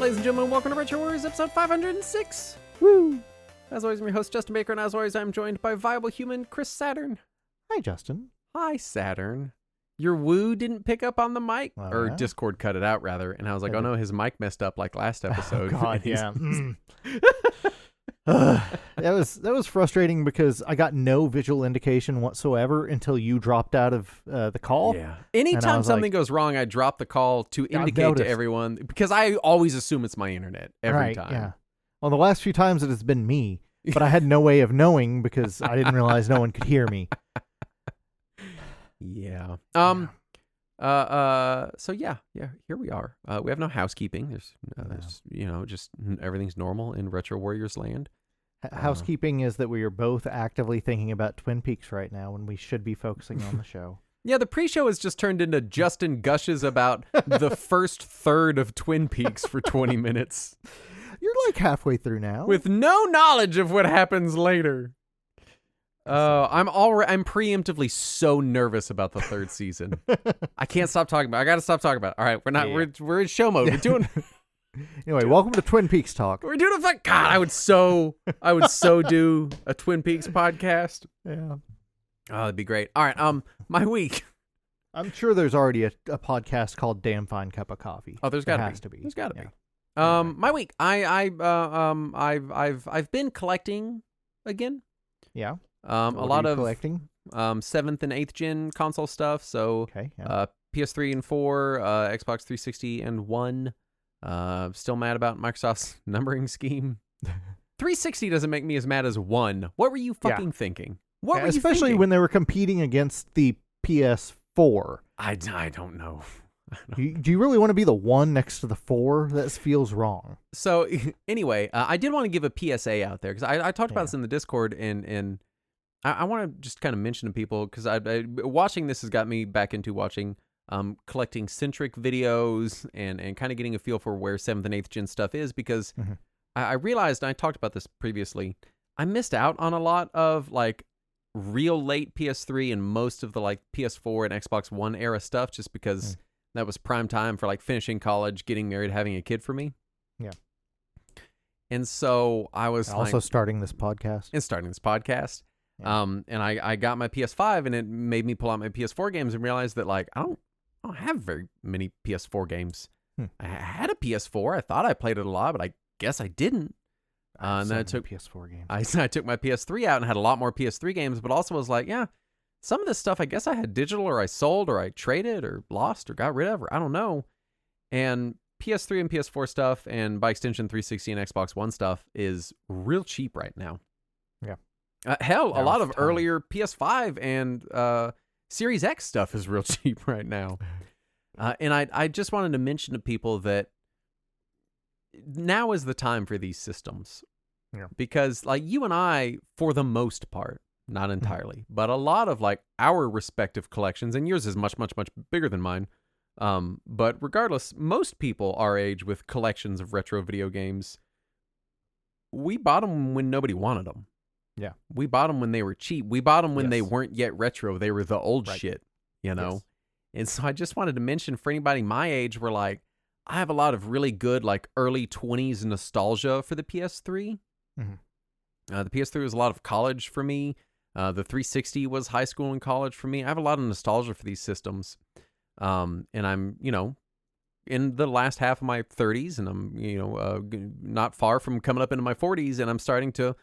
Ladies and gentlemen, welcome to Retro Warriors episode 506. Woo! As always, I'm your host, Justin Baker, and as always, I'm joined by Viable Human Chris Saturn. Hi, Justin. Hi, Saturn. Your woo didn't pick up on the mic, or yeah? Discord cut it out, rather, and I was like, oh no, his mic messed up like last episode. Oh, God, yeah. That was frustrating because I got no visual indication whatsoever until you dropped out of the call. Yeah. Anytime something goes wrong, I drop the call to indicate to everyone, because I always assume it's my internet every time. Yeah. Well, the last few times it has been me, but I had no way of knowing because I didn't realize no one could hear me. Yeah. So yeah, here we are. We have no housekeeping. There's just everything's normal in Retro Warriors land. Housekeeping is that we are both actively thinking about Twin Peaks right now when we should be focusing on the show. Yeah, the pre-show has just turned into Justin gushes about the first third of Twin Peaks for 20 minutes. You're like halfway through now. With no knowledge of what happens later. I'm preemptively so nervous about the third season. I can't stop talking about it. I got to stop talking about it. All right, we're in show mode. We're doing Anyway, welcome to Twin Peaks Talk. We're doing a God, I would so do a Twin Peaks podcast. Yeah. Oh, that'd be great. All right, my week. I'm sure there's already a podcast called Damn Fine Cup of Coffee. Oh, there's got to be. There's got to be. My week. I've been collecting again. Yeah. A lot of collecting 7th and 8th gen console stuff. So PS3 and 4, Xbox 360 and 1. Still mad about Microsoft's numbering scheme. 360 doesn't make me as mad as 1. What were you fucking thinking? What were you thinking? Especially when they were competing against the PS4. I don't know. Do you really want to be the 1 next to the 4? That feels wrong. So anyway, I did want to give a PSA out there because I talked about this in the Discord, and I want to just kind of mention to people because I watching this has got me back into watching collecting centric videos and kind of getting a feel for where 7th and 8th gen stuff is, because I realized, and I talked about this previously, I missed out on a lot of like real late PS3 and most of the like PS4 and Xbox One era stuff just because that was prime time for like finishing college, getting married, having a kid for me. Yeah. And so I was also starting this podcast. Yeah. And I got my PS5 and it made me pull out my PS4 games and realize that like I don't have very many PS4 games. I had a PS4. I thought I played it a lot, but I guess I didn't. And then I took PS4 games. I took my PS3 out and had a lot more PS3 games, but also was like, yeah, some of this stuff I guess I had digital or I sold or I traded or lost or got rid of, or I don't know. And PS3 and PS4 stuff, and by extension 360 and Xbox One stuff, is real cheap right now. Yeah. A lot of earlier PS5 and Series X stuff is real cheap right now. And I just wanted to mention to people that now is the time for these systems. Yeah. Because like you and I, for the most part, not entirely, but a lot of like our respective collections, and yours is much, much, much bigger than mine. But regardless, most people our age with collections of retro video games, we bought them when nobody wanted them. Yeah. We bought them when they were cheap. We bought them when they weren't yet retro. They were the old shit, you know? Yes. And so I just wanted to mention for anybody my age, where like, I have a lot of really good, like early 20s nostalgia for the PS3. The PS3 was a lot of college for me. The 360 was high school and college for me. I have a lot of nostalgia for these systems. And I'm, in the last half of my 30s, and I'm, not far from coming up into my 40s, and I'm starting to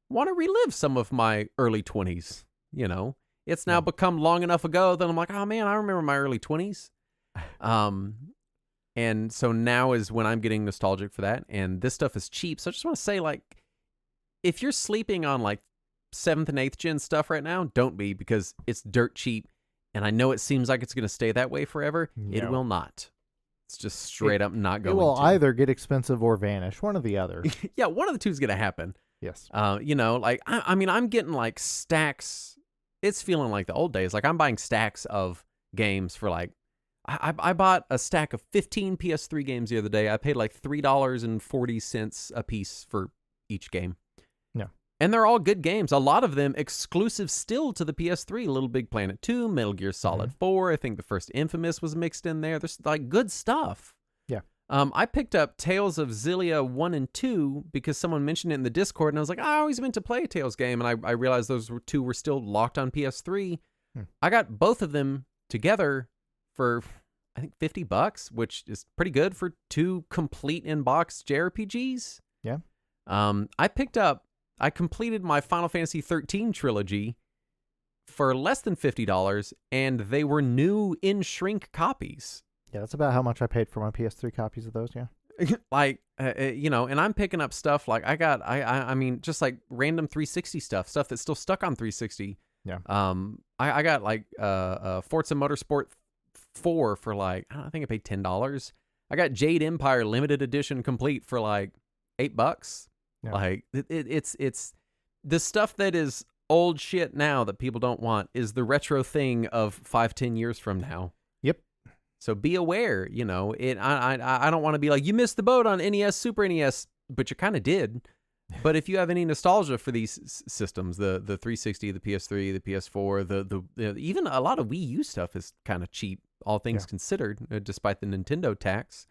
want to relive some of my early 20s. It's now become long enough ago that I'm like, oh man, I remember my early 20s. And so now is when I'm getting nostalgic for that, and this stuff is cheap. So I just want to say, like, if you're sleeping on like 7th and 8th gen stuff right now, don't be, because it's dirt cheap. And I know it seems like it's going to stay that way forever. No. It will not. It's just straight up not going to. It will either get expensive or vanish. One or the other. Yeah, one of the two is going to happen. Yes. Like, I'm getting like stacks. It's feeling like the old days. Like, I'm buying stacks of games for like, I bought a stack of 15 PS3 games the other day. I paid like $3.40 a piece for each game. Yeah. And they're all good games. A lot of them exclusive still to the PS3. Little Big Planet 2, Metal Gear Solid 4. I think the first Infamous was mixed in there. There's like good stuff. Yeah. I picked up Tales of Xillia 1 and 2 because someone mentioned it in the Discord, and I was like, I always meant to play a Tales game, and I realized those two were still locked on PS3. I got both of them together for, I think, $50, which is pretty good for 2 complete in-box JRPGs. Yeah. I completed my Final Fantasy XIII trilogy for less than $50, and they were new in shrink copies. Yeah, that's about how much I paid for my PS3 copies of those, yeah. Like, and I'm picking up stuff like I mean, just like random 360 stuff that's still stuck on 360. Yeah. I got like Forza Motorsport 4 for like, I think I paid $10. I got Jade Empire limited edition complete for like $8. Yeah. Like it's the stuff that is old shit now that people don't want is the retro thing of 5-10 years from now. Yep. So be aware, I don't want to be like, you missed the boat on NES, Super NES, but you kind of did. But if you have any nostalgia for these systems, the 360, the PS3, the PS4, the even a lot of Wii U stuff is kind of cheap, all things considered, despite the Nintendo tax,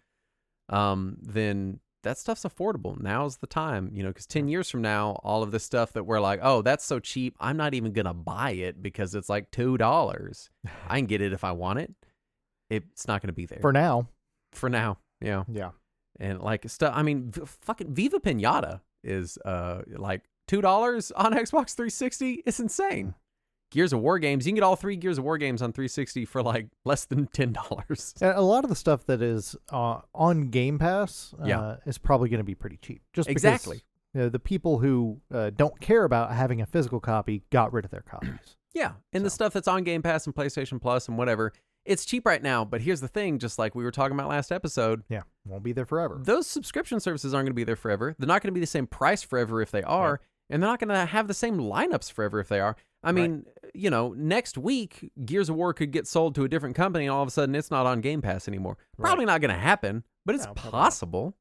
then that stuff's affordable. Now's the time, because 10 years from now, all of this stuff that we're like, oh, that's so cheap, I'm not even going to buy it because it's like $2. I can get it if I want it. It's not going to be there. For now, yeah. Yeah. And like stuff, I mean, fucking Viva Pinata is like $2 on Xbox 360. It's insane. Gears of War games, you can get all 3 Gears of War games on 360 for like less than $10. And a lot of the stuff that is on Game Pass is probably going to be pretty cheap. Just exactly. Because the people who don't care about having a physical copy got rid of their copies. Yeah, and the stuff that's on Game Pass and PlayStation Plus and whatever, it's cheap right now, but here's the thing, just like we were talking about last episode. Yeah, won't be there forever. Those subscription services aren't going to be there forever. They're not going to be the same price forever if they are, and they're not going to have the same lineups forever if they are. I mean, next week, Gears of War could get sold to a different company, and all of a sudden it's not on Game Pass anymore. Probably not going to happen, but it's possible.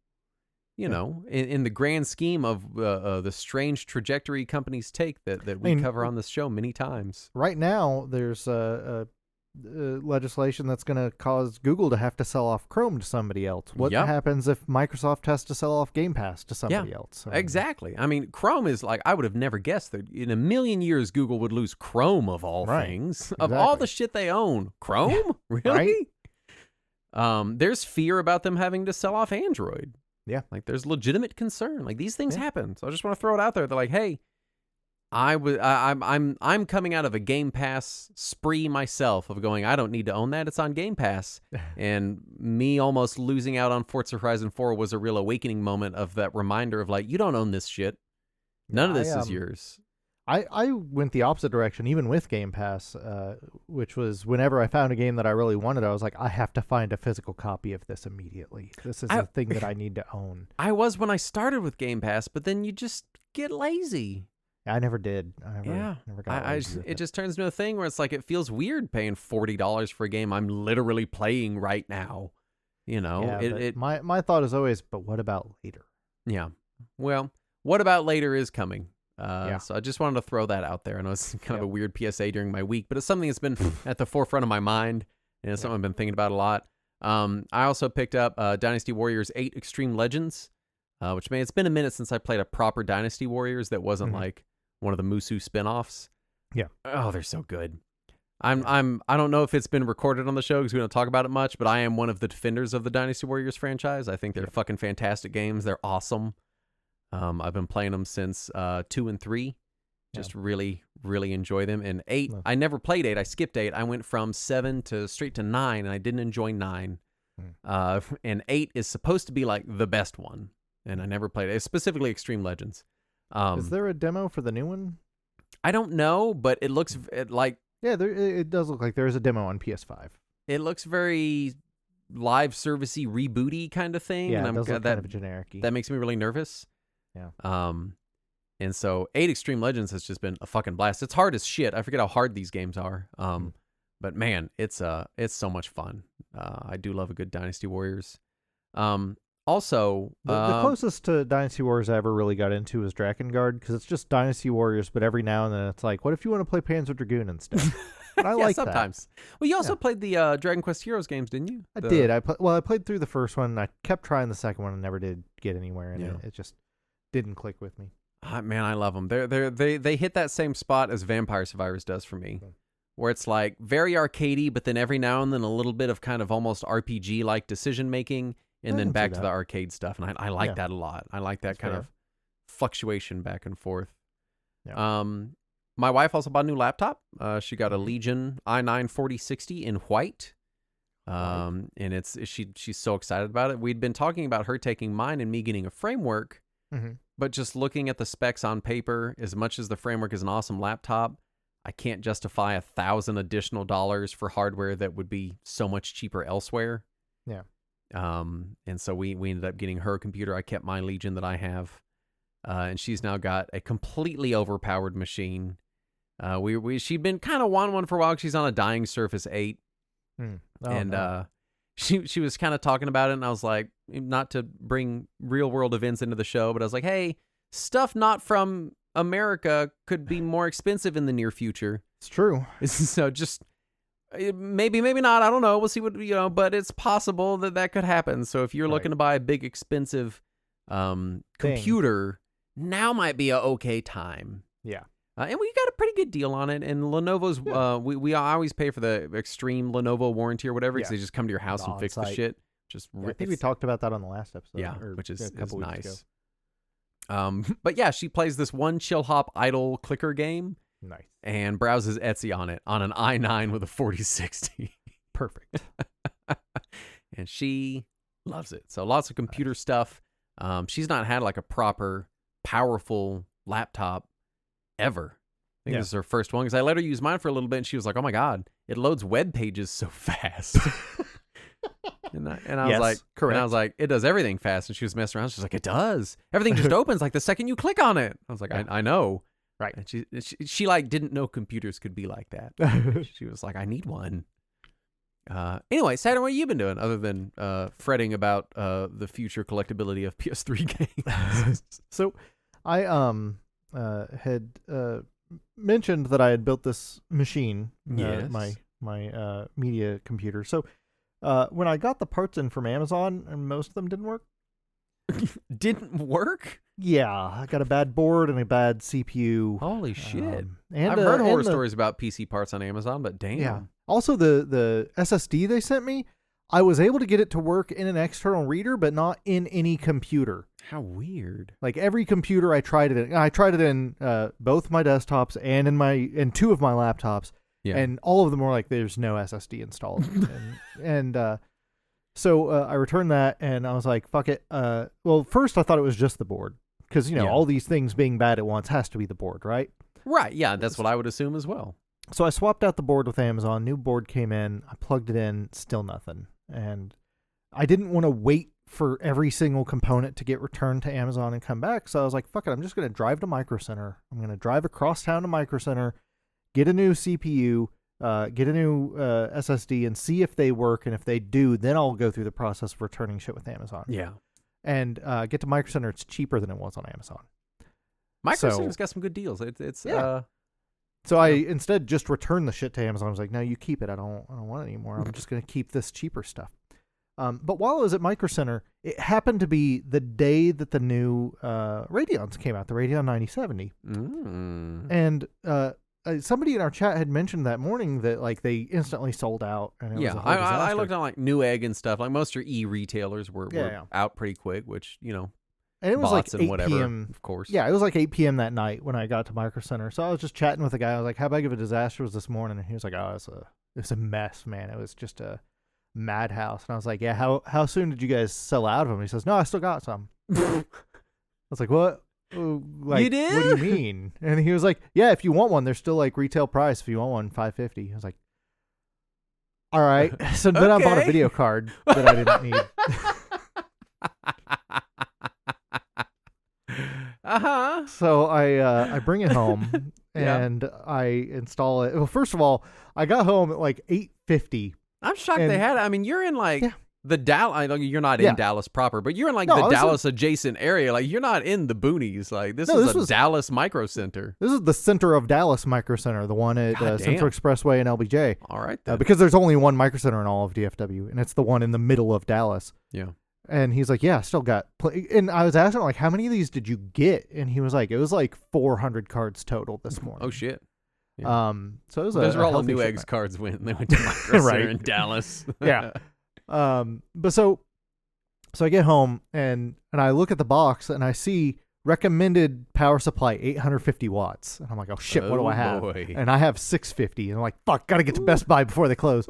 In the grand scheme of the strange trajectory companies take that we cover on this show many times. Right now, there's legislation that's going to cause Google to have to sell off Chrome to somebody else. What happens if Microsoft has to sell off Game Pass to somebody else? Exactly. I mean, Chrome is like, I would have never guessed that in a million years Google would lose Chrome of all things. Exactly. Of all the shit they own. Chrome? Really? Right? There's fear about them having to sell off Android. Yeah. Like there's legitimate concern. Like these things happen. So I just want to throw it out there. They're like, hey, I'm coming out of a Game Pass spree myself of going, I don't need to own that. It's on Game Pass. And me almost losing out on Forza Horizon 4 was a real awakening moment of that reminder of like, you don't own this shit. None of this is yours. I went the opposite direction, even with Game Pass, which was whenever I found a game that I really wanted, I was like, I have to find a physical copy of this immediately. This is a thing that I need to own. I was when I started with Game Pass, but then you just get lazy. I never did. Never got it just turns into a thing where it's like it feels weird paying $40 for a game I'm literally playing right now. My thought is always, but what about later? Yeah. Well, what about later is coming. So I just wanted to throw that out there. I know it's kind of a weird PSA during my week, but it's something that's been at the forefront of my mind, and it's something I've been thinking about a lot. I also picked up Dynasty Warriors 8 Extreme Legends, which, man, it's been a minute since I played a proper Dynasty Warriors that wasn't like one of the Musu spinoffs. Yeah. Oh, they're so good. I don't know if it's been recorded on the show because we don't talk about it much, but I am one of the defenders of the Dynasty Warriors franchise. I think they're fucking fantastic games. They're awesome. I've been playing them since 2 and 3. Just really, really enjoy them. And 8, I never played 8. I skipped 8. I went from 7 to straight to 9, and I didn't enjoy 9. And 8 is supposed to be like the best one, and I never played it. Specifically Extreme Legends. Is there a demo for the new one? I don't know, but it looks like... Yeah, it does look like there is a demo on PS5. It looks very live servicey, rebooty kind of thing. Yeah, and it does look kind of generic-y. That makes me really nervous. Yeah. And so 8 Extreme Legends has just been a fucking blast. It's hard as shit. I forget how hard these games are. But man, it's so much fun. I do love a good Dynasty Warriors. Also, the closest to Dynasty Warriors I ever really got into was Drakengard, because it's just Dynasty Warriors, but every now and then it's like, what if you want to play Panzer Dragoon instead? But I like sometimes. that. Well, you also played the Dragon Quest Heroes games, didn't you? I did. I played through the first one. And I kept trying the second one and never did get anywhere. And it just didn't click with me. Man, I love them. They hit that same spot as Vampire Survivors does for me, where it's like very arcadey, but then every now and then a little bit of kind of almost RPG like decision making, and then back to the arcade stuff. And I like that a lot. I like that kind of fluctuation back and forth. Yeah. My wife also bought a new laptop. She got a Legion i9 4060 in white. And she's so excited about it. We'd been talking about her taking mine and me getting a framework, but just looking at the specs on paper, as much as the framework is an awesome laptop, I can't justify $1,000 additional for hardware that would be so much cheaper elsewhere. Yeah. And so we ended up getting her computer. I kept my Legion that I have. And she's now got a completely overpowered machine. She'd been kind of wanting one for a while. She's on a dying Surface 8. She was kind of talking about it, and I was like, not to bring real world events into the show, but I was like, hey, stuff not from America could be more expensive in the near future. It's true. So just maybe not. I don't know. We'll see what, but it's possible that could happen. So if you're looking to buy a big expensive computer, now might be a okay time. Yeah. And we got a pretty good deal on it. And Lenovo's, we always pay for the extreme Lenovo warranty or whatever, because they just come to your house and fix the shit. I think we talked about that on the last episode. Yeah, which is a couple nice. weeks ago. But yeah, she plays this one chill hop idle clicker game. Nice. And browses Etsy on it on an i9 with a 4060. Perfect. And she loves it. So lots of computer stuff. She's not had like a proper, powerful laptop ever. I think this is her first one, because I let her use mine for a little bit, and she was like, "Oh my god, it loads web pages so fast." and I was like, correct. And I was like, "It does everything fast." And she was messing around. She's like, "It does. Everything just opens like the second you click on it." I was like, "I know." Right. And she like didn't know computers could be like that. She was like, "I need one." Anyway, Saturn, what have you been doing other than fretting about the future collectability of PS3 games? So I had mentioned that I had built this machine, my media computer. So when I got the parts in from Amazon, and most of them didn't work. Didn't work? Yeah, I got a bad board and a bad CPU. Holy shit. And I've heard horror stories about PC parts on Amazon, but damn. Yeah. Also, the SSD they sent me, I was able to get it to work in an external reader, but not in any computer. How weird. Like every computer I tried it in. I tried it in both my desktops and in two of my laptops. Yeah. And all of them were like, there's no SSD installed. So I returned that, and I was like, fuck it. Well, first I thought it was just the board. Because, all these things being bad at once has to be the board, right? Right, yeah, that's what I would assume as well. So I swapped out the board with Amazon. New board came in. I plugged it in. Still nothing. And I didn't want to wait for every single component to get returned to Amazon and come back. So I was like, fuck it. I'm just going to drive to Micro Center. I'm going to drive across town to Micro Center, get a new CPU, get a new SSD, and see if they work. And if they do, then I'll go through the process of returning shit with Amazon. Yeah. And get to Micro Center. It's cheaper than it was on Amazon. Micro Center's got some good deals. So I instead just returned the shit to Amazon. I was like, no, you keep it. I don't want it anymore. I'm just going to keep this cheaper stuff. But while I was at Micro Center, it happened to be the day that the new Radeons came out, the Radeon 9070. And somebody in our chat had mentioned that morning that like they instantly sold out. And it was a whole disaster. I looked on like Newegg and stuff. Like most of your e-retailers were out pretty quick, which, and it was bots like 8 and whatever, p.m. of course. Yeah, it was like 8 p.m. that night when I got to Micro Center. So I was just chatting with the guy. I was like, how big of a disaster was this morning? And he was like, oh, it's a mess, man. It was just a madhouse. And I was like, yeah, how soon did you guys sell out of them? And he says, no, I still got some. I was like, what? Like, you did? What do you mean? And he was like, yeah, if you want one, they're still like retail price. If you want one, $550. I was like, all right. So then I bought a video card that I didn't need. So I bring it home and I install it. Well, first of all, I got home at like 8:50. I'm shocked they had it. I mean, you're in like The Dallas, you're not in Dallas proper, but you're in like the Dallas adjacent area. Like you're not in the boonies. Like this is Dallas Micro Center. This is the center of Dallas Micro Center, the one at Central Expressway and LBJ. All right, then. Because there's only one Micro Center in all of DFW, and it's the one in the middle of Dallas. Yeah. And he's like, yeah, still got. And I was asking him, like, how many of these did you get? And he was like, it was like 400 cards total this morning. Oh shit. Yeah. So it was those a were all the healthy Neweggs cards when they went to Micro Center in Dallas. Yeah. But so I get home and I look at the box and I see recommended power supply 850 watts. And I'm like, oh shit, what do I have? Boy. And I have 650. And I'm like, fuck, gotta get to Best Buy before they close.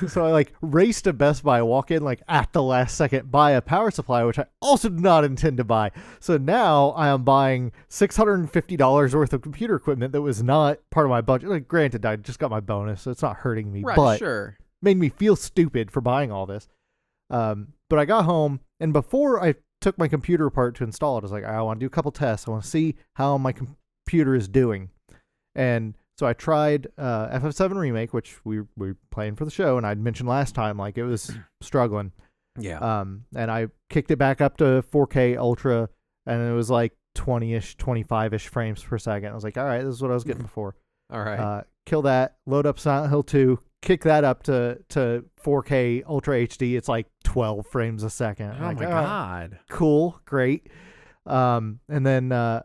So I like race to Best Buy, walk in like at the last second, buy a power supply, which I also did not intend to buy. So now I am buying $650 worth of computer equipment that was not part of my budget. Like, granted, I just got my bonus, so it's not hurting me. Right, but sure. Made me feel stupid for buying all this. But I got home, and before I took my computer apart to install it, I was like, I want to do a couple tests. I want to see how my computer is doing. And so I tried FF7 Remake, which we were playing for the show, and I'd mentioned last time, like, it was struggling. Yeah. And I kicked it back up to 4K Ultra, and it was like 20-ish, 25-ish frames per second. I was like, all right, this is what I was getting before. All right. Kill that, load up Silent Hill 2, kick that up to 4K Ultra HD. It's like 12 frames a second. Oh, my God. Cool. Great. And then I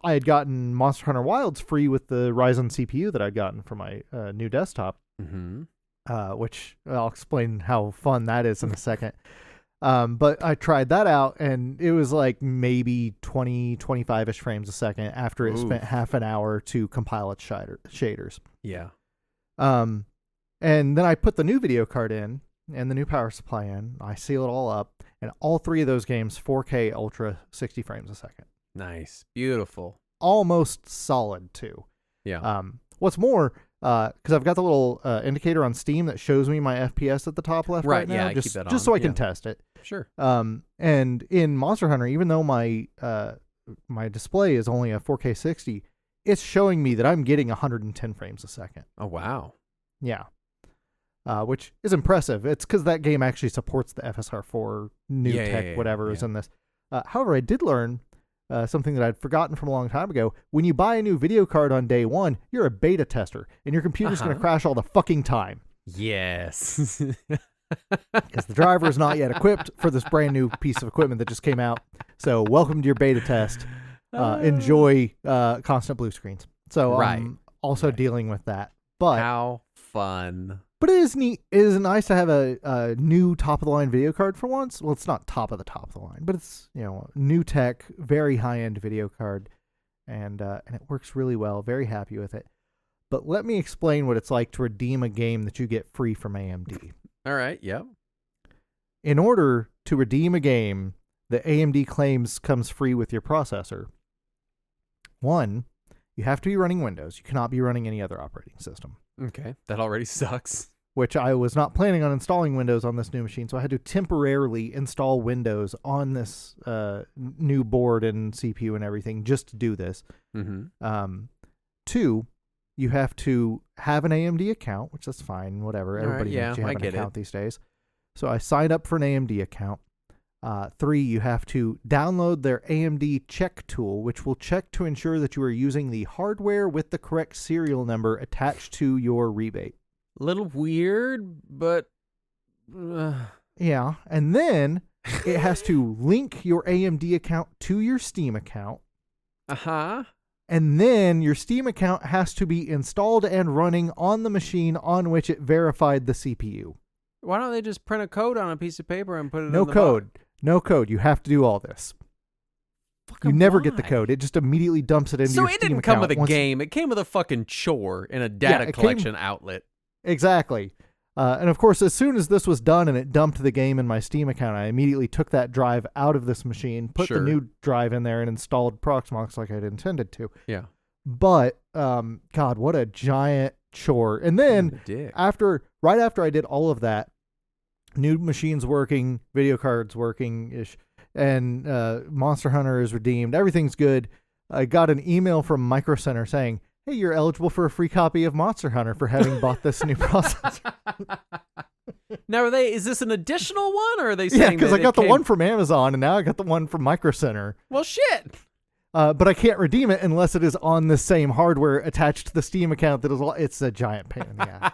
had gotten Monster Hunter Wilds free with the Ryzen CPU that I'd gotten for my new desktop, which I'll explain how fun that is in a second. But I tried that out, and it was like maybe 20, 25-ish frames a second after it spent half an hour to compile its shaders. Yeah. And then I put the new video card in and the new power supply in. I seal it all up, and all three of those games 4K Ultra 60 frames a second. Nice. Beautiful. Almost solid too. Yeah. What's more, because I've got the little indicator on Steam that shows me my FPS at the top left right now. Yeah, keep that on. Just so I can test it. Sure. And in Monster Hunter, even though my display is only a 4K 60, it's showing me that I'm getting 110 frames a second. Oh, wow. Yeah. Which is impressive. It's because that game actually supports the FSR4 new tech, whatever is in this. However, I did learn something that I'd forgotten from a long time ago. When you buy a new video card on day one, you're a beta tester, and your computer's going to crash all the fucking time. Yes. Because the driver is not yet equipped for this brand new piece of equipment that just came out. So welcome to your beta test. Enjoy constant blue screens. So I'm also dealing with that. But how fun. But it is neat. It is nice to have a new top of the line video card for once. Well, it's not top of the line, but it's, new tech, very high end video card, and it works really well. Very happy with it. But let me explain what it's like to redeem a game that you get free from AMD. All right. Yep. In order to redeem a game that AMD claims comes free with your processor, one, you have to be running Windows. You cannot be running any other operating system. Okay. That already sucks. Which I was not planning on installing Windows on this new machine, so I had to temporarily install Windows on this new board and CPU and everything just to do this. Mm-hmm. Two, you have to have an AMD account, which that's fine, whatever. Everybody needs to have an account these days. So I signed up for an AMD account. Three, you have to download their AMD check tool, which will check to ensure that you are using the hardware with the correct serial number attached to your rebate. Little weird, but yeah. And then it has to link your AMD account to your Steam account. And then your Steam account has to be installed and running on the machine on which it verified the CPU. Why don't they just print a code on a piece of paper and put it in No the code. box? No code. You have to do all this. You never get the code. It just immediately dumps it into your Steam account. So it didn't come with a game. It came with a fucking chore in a data collection outlet. Exactly. And of course, as soon as this was done and it dumped the game in my Steam account, I immediately took that drive out of this machine, put the new drive in there, and installed Proxmox like I'd intended to. Yeah. But, God, what a giant chore. And then right after I did all of that, new machines working, video cards working-ish, and Monster Hunter is redeemed, everything's good. I got an email from Micro Center saying, hey, you're eligible for a free copy of Monster Hunter for having bought this new processor. Now, is this an additional one, or are they saying? Yeah, because I got the one from Amazon, and now I got the one from Micro Center. Well, shit. But I can't redeem it unless it is on the same hardware attached to the Steam account. It's a giant pain in the ass.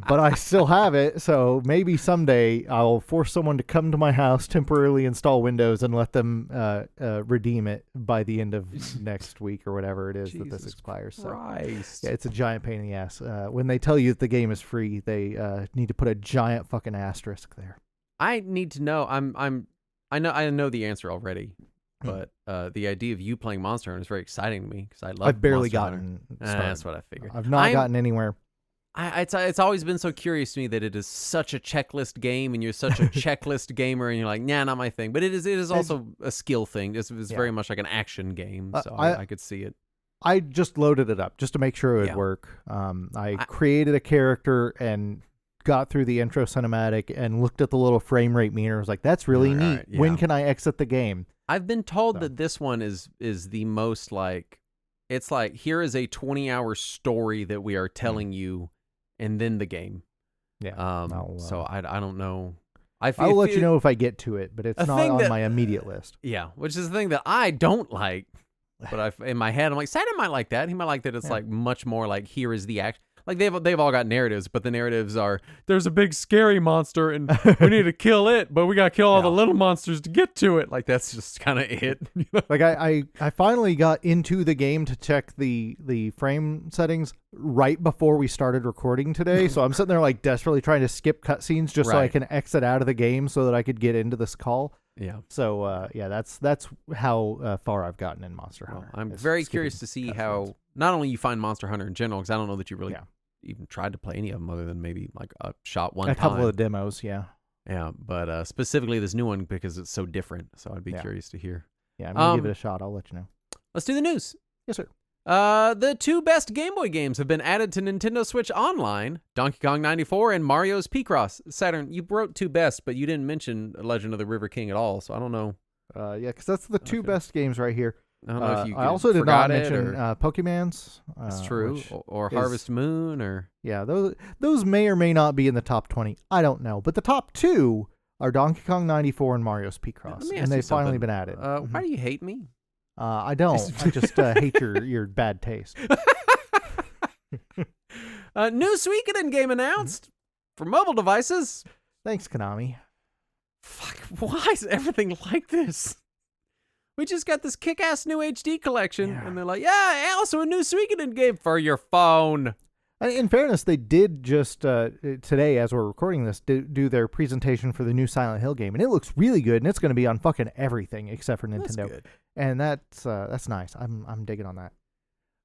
But I still have it, so maybe someday I'll force someone to come to my house, temporarily install Windows, and let them redeem it by the end of next week or whatever it is that this expires. So, yeah, it's a giant pain in the ass. When they tell you that the game is free, they need to put a giant fucking asterisk there. I need to know. I know the answer already. But the idea of you playing Monster Hunter is very exciting to me because I love. I've barely Monster gotten. That's what I figured. I've not gotten anywhere. It's always been so curious to me that it is such a checklist game, and you're such a checklist gamer, and you're like, nah, not my thing. But it is also a skill thing. It's very much like an action game, so I could see it. I just loaded it up just to make sure it would work. I created a character and got through the intro cinematic and looked at the little frame rate meter. I was like, that's really neat. Yeah. When can I exit the game? I've been told that this one is the most like, it's like, here is a 20-hour story that we are telling you, and then the game. Yeah. So I don't know. I'll let you know if I get to it, but it's not on my immediate list. Yeah, which is the thing that I don't like. But in my head, I'm like, Saturn might like that. He might like that. It's like much more like, here is the action. Like they've all got narratives, but the narratives are, there's a big scary monster and we need to kill it, but we got to kill all the little monsters to get to it. Like that's just kind of it. You know? Like I finally got into the game to check the frame settings right before we started recording today. So I'm sitting there like desperately trying to skip cutscenes just so I can exit out of the game so that I could get into this call. Yeah. So that's how far I've gotten in Monster Hunter. I'm very curious to see how not only you find Monster Hunter in general, because I don't know that you really even tried to play any of them other than maybe like a shot one time. A couple of the demos, yeah. Yeah, but specifically this new one because it's so different. So I'd be curious to hear. Yeah, I'm going to give it a shot. I'll let you know. Let's do the news. Yes, sir. The two best Game Boy games have been added to Nintendo Switch Online, Donkey Kong 94 and Mario's Picross. Saturn, you wrote two best, but you didn't mention Legend of the River King at all, so I don't know. Yeah, because that's the two best games right here. I don't know if you I also did not mention Pokemans. That's true. Or Harvest Moon, or... Yeah, those may or may not be in the top 20. I don't know. But the top two are Donkey Kong 94 and Mario's Picross, and they've finally been added. Why do you hate me? I don't. I just hate your bad taste. New Suikoden game announced for mobile devices. Thanks, Konami. Fuck, why is everything like this? We just got this kick-ass new HD collection, and they're like, yeah, also a new Suikoden game for your phone. In fairness, they did just today, as we're recording this, do their presentation for the new Silent Hill game, and it looks really good, and it's going to be on fucking everything except for Nintendo. That's good. And that's nice. I'm digging on that.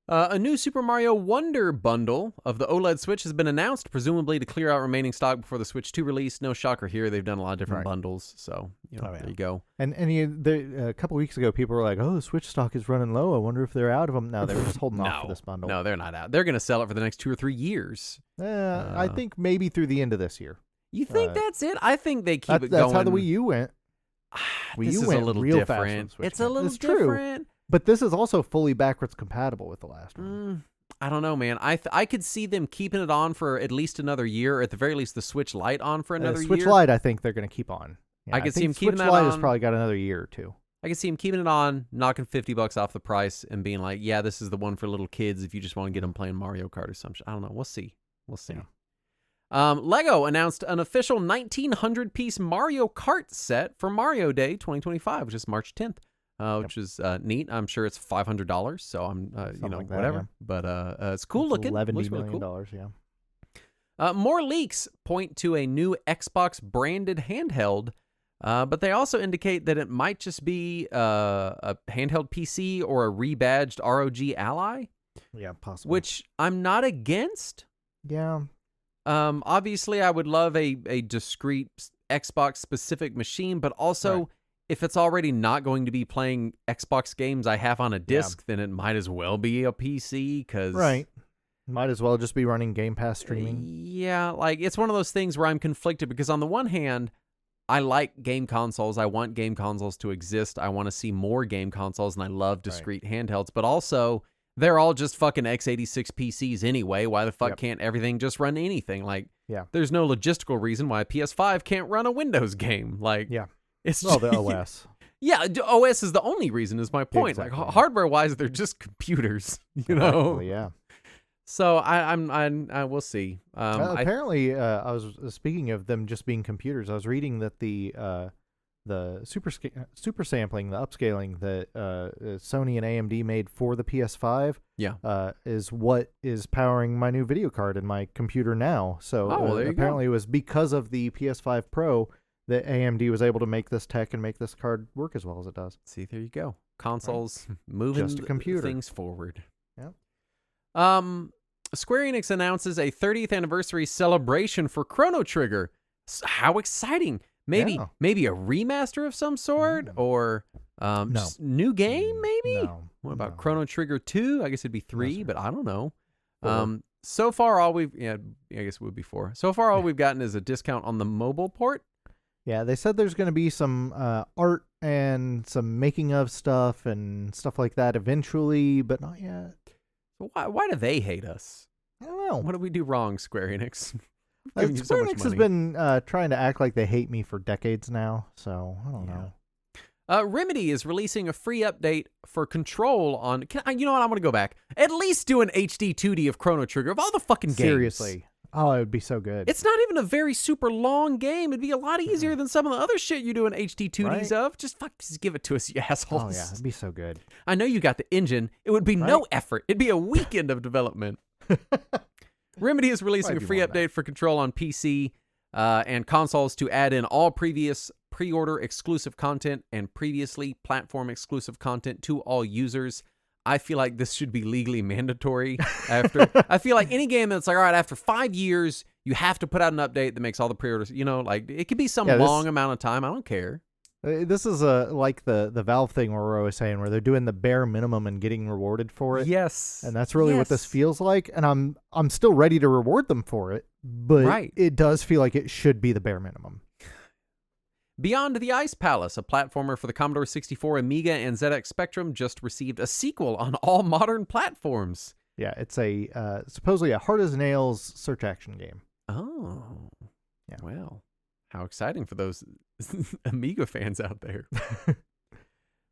A new Super Mario Wonder bundle of the OLED Switch has been announced, presumably to clear out remaining stock before the Switch 2 release. No shocker here. They've done a lot of different bundles, so there you go. And a couple weeks ago, people were like, "Oh, the Switch stock is running low. I wonder if they're out of them." No, they were just holding off for this bundle. No, they're not out. They're going to sell it for the next 2 or 3 years. I think maybe through the end of this year. You think that's it? I think they keep it going. That's how the Wii U went. Wii U went a little real different. Fast. It's a little different. True. But this is also fully backwards compatible with the last one. I don't know, man. I could see them keeping it on for at least another year, or at the very least the Switch Lite on for another year. Switch Lite, I think they're going to keep on. Yeah, I could see them keeping that on. Switch Lite has probably got another year or two. I could see them keeping it on, knocking $50 off the price, and being like, yeah, this is the one for little kids if you just want to get them playing Mario Kart or something. I don't know. We'll see. Yeah. Lego announced an official 1,900-piece Mario Kart set for Mario Day 2025, which is March 10th. Which is neat. I'm sure it's $500, so I'm like whatever. Yeah. But it's cool looking. $11 million, cool. Yeah. More leaks point to a new Xbox branded handheld, but they also indicate that it might just be a handheld PC or a rebadged ROG Ally. Yeah, possibly. Which I'm not against. Yeah. Obviously, I would love a discrete Xbox specific machine, but also. Right. If it's already not going to be playing Xbox games I have on a disc, then it might as well be a PC, because... Right. Might as well just be running Game Pass streaming. Yeah, like, it's one of those things where I'm conflicted, because on the one hand, I like game consoles. I want game consoles to exist. I want to see more game consoles, and I love discrete handhelds. But also, they're all just fucking x86 PCs anyway. Why the fuck Yep. can't everything just run anything? Like, Yeah. there's no logistical reason why PS5 can't run a Windows game. Like, Yeah. it's Well, the OS. Yeah, OS is the only reason. Is my point. Exactly. Like hardware wise, they're just computers. You know. Exactly, yeah. So I will see. Apparently, I was speaking of them just being computers. I was reading that the super sampling, the upscaling that Sony and AMD made for the PS5, is what is powering my new video card in my computer now. So apparently, it was because of the PS5 Pro that AMD was able to make this tech and make this card work as well as it does. See, there you go. Consoles moving Just a computer. things forward. Yeah. Square Enix announces a 30th anniversary celebration for Chrono Trigger. How exciting! Maybe a remaster of some sort, or just new game. Maybe. No. What about Chrono Trigger 2? I guess it'd be 3, but I don't know. 4. So far, all we've I guess it would be 4. So far, all we've gotten is a discount on the mobile port. Yeah, they said there's going to be some art and some making of stuff and stuff like that eventually, but not yet. So why do they hate us? I don't know. What did we do wrong, Square Enix? Square Enix has been trying to act like they hate me for decades now, so I don't know. Remedy is releasing a free update for Control on... you know what? I'm going to go back. At least do an HD 2D of Chrono Trigger of all the fucking games. Seriously. Oh, it would be so good. It's not even a very super long game. It'd be a lot easier than some of the other shit you do in HD 2Ds of. Just give it to us, you assholes. Oh, yeah. It'd be so good. I know you got the engine. It would be no effort. It'd be a weekend of development. Remedy is releasing a free update for Control on PC and consoles to add in all previous pre-order exclusive content and previously platform exclusive content to all users. I feel like this should be legally mandatory. I feel like any game that's like, all right, after 5 years, you have to put out an update that makes all the pre-orders, like it could be some long amount of time. I don't care. This is like the Valve thing where we're always saying where they're doing the bare minimum and getting rewarded for it. Yes. And that's really what this feels like. And I'm still ready to reward them for it, but it does feel like it should be the bare minimum. Beyond the Ice Palace, a platformer for the Commodore 64, Amiga, and ZX Spectrum, just received a sequel on all modern platforms. Yeah, it's supposedly a hard-as-nails search action game. Oh. Yeah. Well, how exciting for those Amiga fans out there.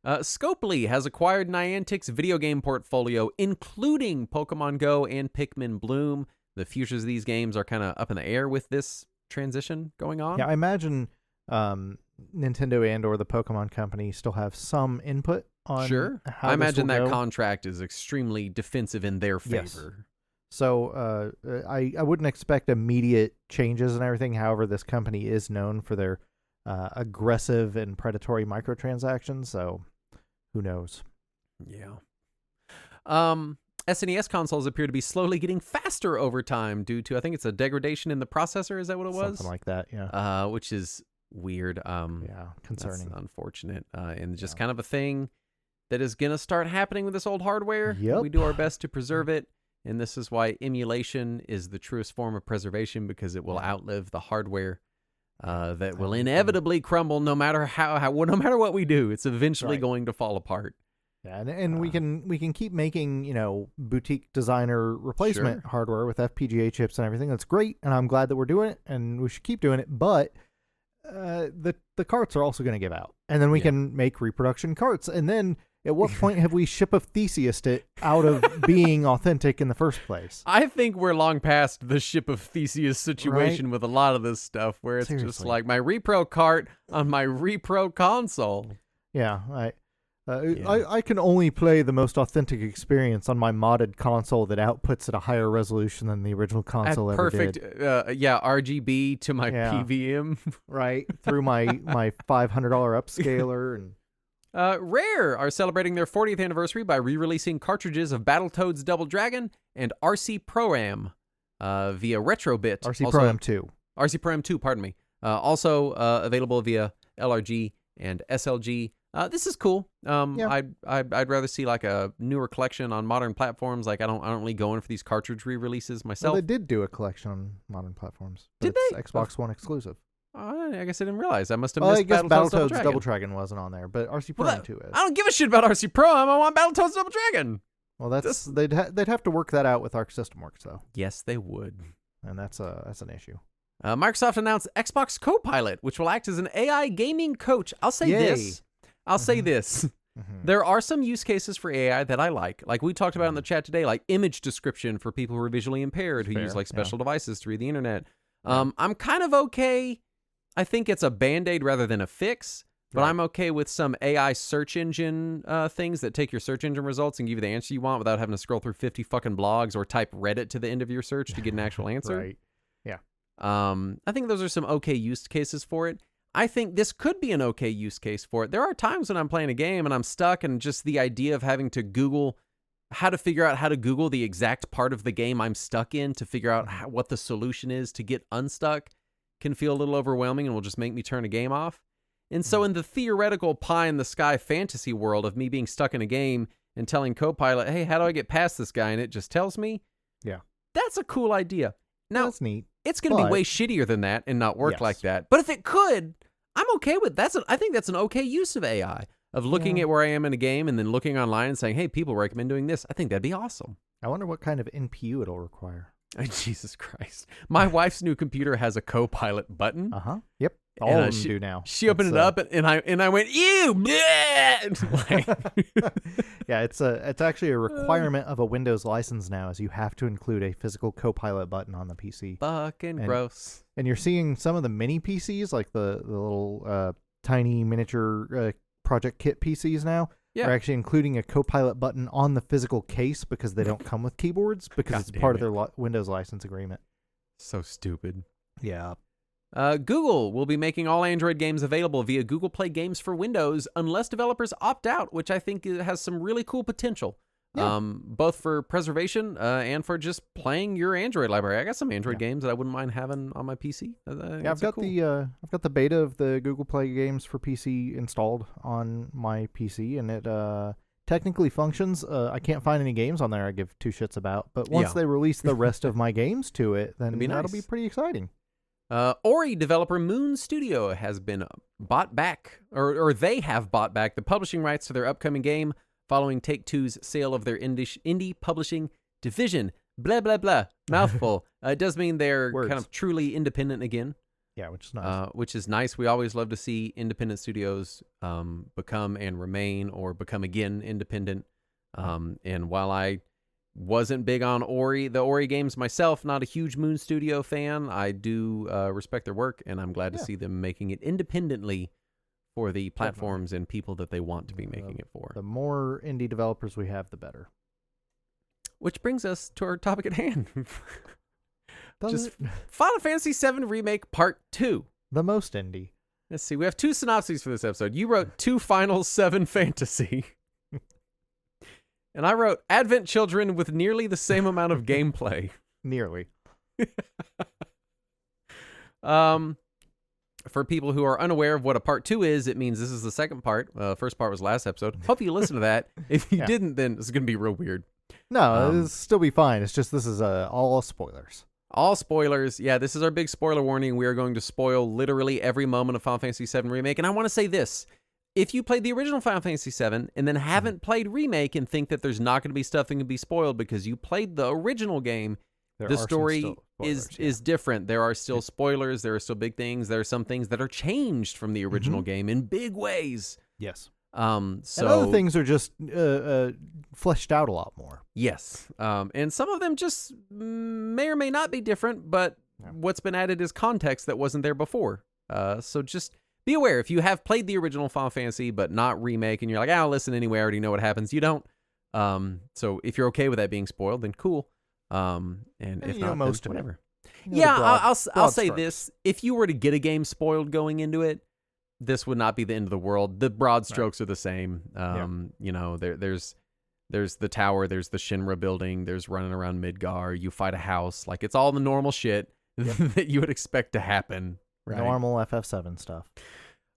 Scopely has acquired Niantic's video game portfolio, including Pokemon Go and Pikmin Bloom. The futures of these games are kind of up in the air with this transition going on. Yeah, I imagine... Nintendo and or the Pokemon company still have some input on how I imagine this will that go. Contract is extremely defensive in their favor. Yes. So I wouldn't expect immediate changes and everything. However, this company is known for their aggressive and predatory microtransactions, so who knows? Yeah. SNES consoles appear to be slowly getting faster over time due to, I think it's a degradation in the processor. Is that what it was? Something like that, yeah. Which is weird. Yeah, concerning. That's unfortunate. And just kind of a thing that is going to start happening with this old hardware. Yep. We do our best to preserve it. And this is why emulation is the truest form of preservation, because it will outlive the hardware that will inevitably crumble no matter no matter what we do. It's eventually going to fall apart. Yeah, and we can keep making, boutique designer replacement hardware with FPGA chips and everything. That's great, and I'm glad that we're doing it, and we should keep doing it. But the carts are also going to give out, and then we can make reproduction carts. And then at what point have we ship of Theseused it out of being authentic in the first place? I think we're long past the ship of Theseus situation with a lot of this stuff, where it's just like my repro cart on my repro console. Yeah, I can only play the most authentic experience on my modded console that outputs at a higher resolution than the original console ever did. RGB to my PVM. Right, through my $500 upscaler. And Rare are celebrating their 40th anniversary by re-releasing cartridges of Battletoads Double Dragon and RC Pro-Am via Retrobit. RC Pro-Am 2. RC Pro-Am 2, pardon me. Also available via LRG and SLG. This is cool. I'd rather see like a newer collection on modern platforms. Like I don't really go in for these cartridge re-releases myself. Well, they did do a collection on modern platforms. Did it's they? Xbox One exclusive. I guess I didn't realize. I must have missed I guess Battletoads Double Dragon wasn't on there, but RC Pro 2 is. I don't give a shit about RC Pro. I want Battletoads Double Dragon. Well, they'd have to work that out with Arc System Works though. Yes, they would. And that's an issue. Microsoft announced Xbox Copilot, which will act as an AI gaming coach. I'll say this. Mm-hmm. There are some use cases for AI that I like. Like we talked about in the chat today, like image description for people who are visually impaired, who use like special devices to read the internet. I'm kind of okay. I think it's a Band-Aid rather than a fix, but I'm okay with some AI search engine things that take your search engine results and give you the answer you want without having to scroll through 50 fucking blogs or type Reddit to the end of your search to get an actual answer. Right. Yeah. I think those are some okay use cases for it. I think this could be an okay use case for it. There are times when I'm playing a game and I'm stuck, and just the idea of having to Google how to figure out how to Google the exact part of the game I'm stuck in to figure out what the solution is to get unstuck can feel a little overwhelming and will just make me turn a game off. And so in the theoretical pie-in-the-sky fantasy world of me being stuck in a game and telling Copilot, hey, how do I get past this guy? And it just tells me. Yeah. That's a cool idea. Now, that's neat. It's going to be way shittier than that and not work like that. But if it could, I'm okay with that. I think that's an okay use of AI, of looking at where I am in a game and then looking online and saying, hey, people recommend doing this. I think that'd be awesome. I wonder what kind of NPU it'll require. Oh, Jesus Christ. My wife's new computer has a Copilot button. Yep. All of them do now. She opened it up and I went, ew! Yeah, it's actually a requirement of a Windows license now, is you have to include a physical Copilot button on the PC. Fucking gross. And you're seeing some of the mini PCs, like the little tiny miniature Project Kit PCs now, are actually including a Copilot button on the physical case because they don't come with keyboards, because it's part of their Windows license agreement. So stupid. Yeah. Google will be making all Android games available via Google Play Games for Windows unless developers opt out, which I think has some really cool potential. Yeah. Both for preservation and for just playing your Android library. I got some Android games that I wouldn't mind having on my PC. I've got the beta of the Google Play Games for PC installed on my PC, and it technically functions. I can't find any games on there I give two shits about, but once they release the rest of my games to it, then that'll be pretty exciting. Ori developer Moon Studio has been bought back, or they have bought back the publishing rights to their upcoming game following Take-Two's sale of their indie publishing division. Blah, blah, blah. Mouthful. It does mean they're kind of truly independent again. Yeah, which is nice. We always love to see independent studios become and remain or become again independent. And while I wasn't big on the Ori games myself, not a huge Moon Studio fan, I do respect their work, and I'm glad to see them making it independently for the platforms and people that they want to be making it for. The more indie developers we have, the better. Which brings us to our topic at hand. Final Fantasy VII Remake Part 2. The most indie. Let's see. We have two synopses for this episode. You wrote 2 Final 7 Fantasy. And I wrote Advent Children with nearly the same amount of gameplay. Nearly. For people who are unaware of what a part 2 is, it means this is the second part. First part was last episode. Hope you listened to that. If you didn't, then it's going to be real weird. No, it'll still be fine. It's just this is all spoilers. All spoilers. Yeah, this is our big spoiler warning. We are going to spoil literally every moment of Final Fantasy VII Remake. And I want to say this. If you played the original Final Fantasy VII and then haven't played Remake and think that there's not going to be stuff that can be spoiled because you played the original game, the story is different. There are still spoilers. There are still big things. There are some things that are changed from the original game in big ways. Yes. So and other things are just fleshed out a lot more. Yes. And some of them just may or may not be different, but what's been added is context that wasn't there before. So just be aware, if you have played the original Final Fantasy but not Remake and you're like, I'll listen anyway, I already know what happens. You don't. So if you're okay with that being spoiled, then cool. And if not, most whatever. I'll say this. If you were to get a game spoiled going into it, this would not be the end of the world. The broad strokes are the same. You know, there's the tower, there's the Shinra building, there's running around Midgar, you fight a house. Like, it's all the normal shit that you would expect to happen. Right? Normal FF7 stuff.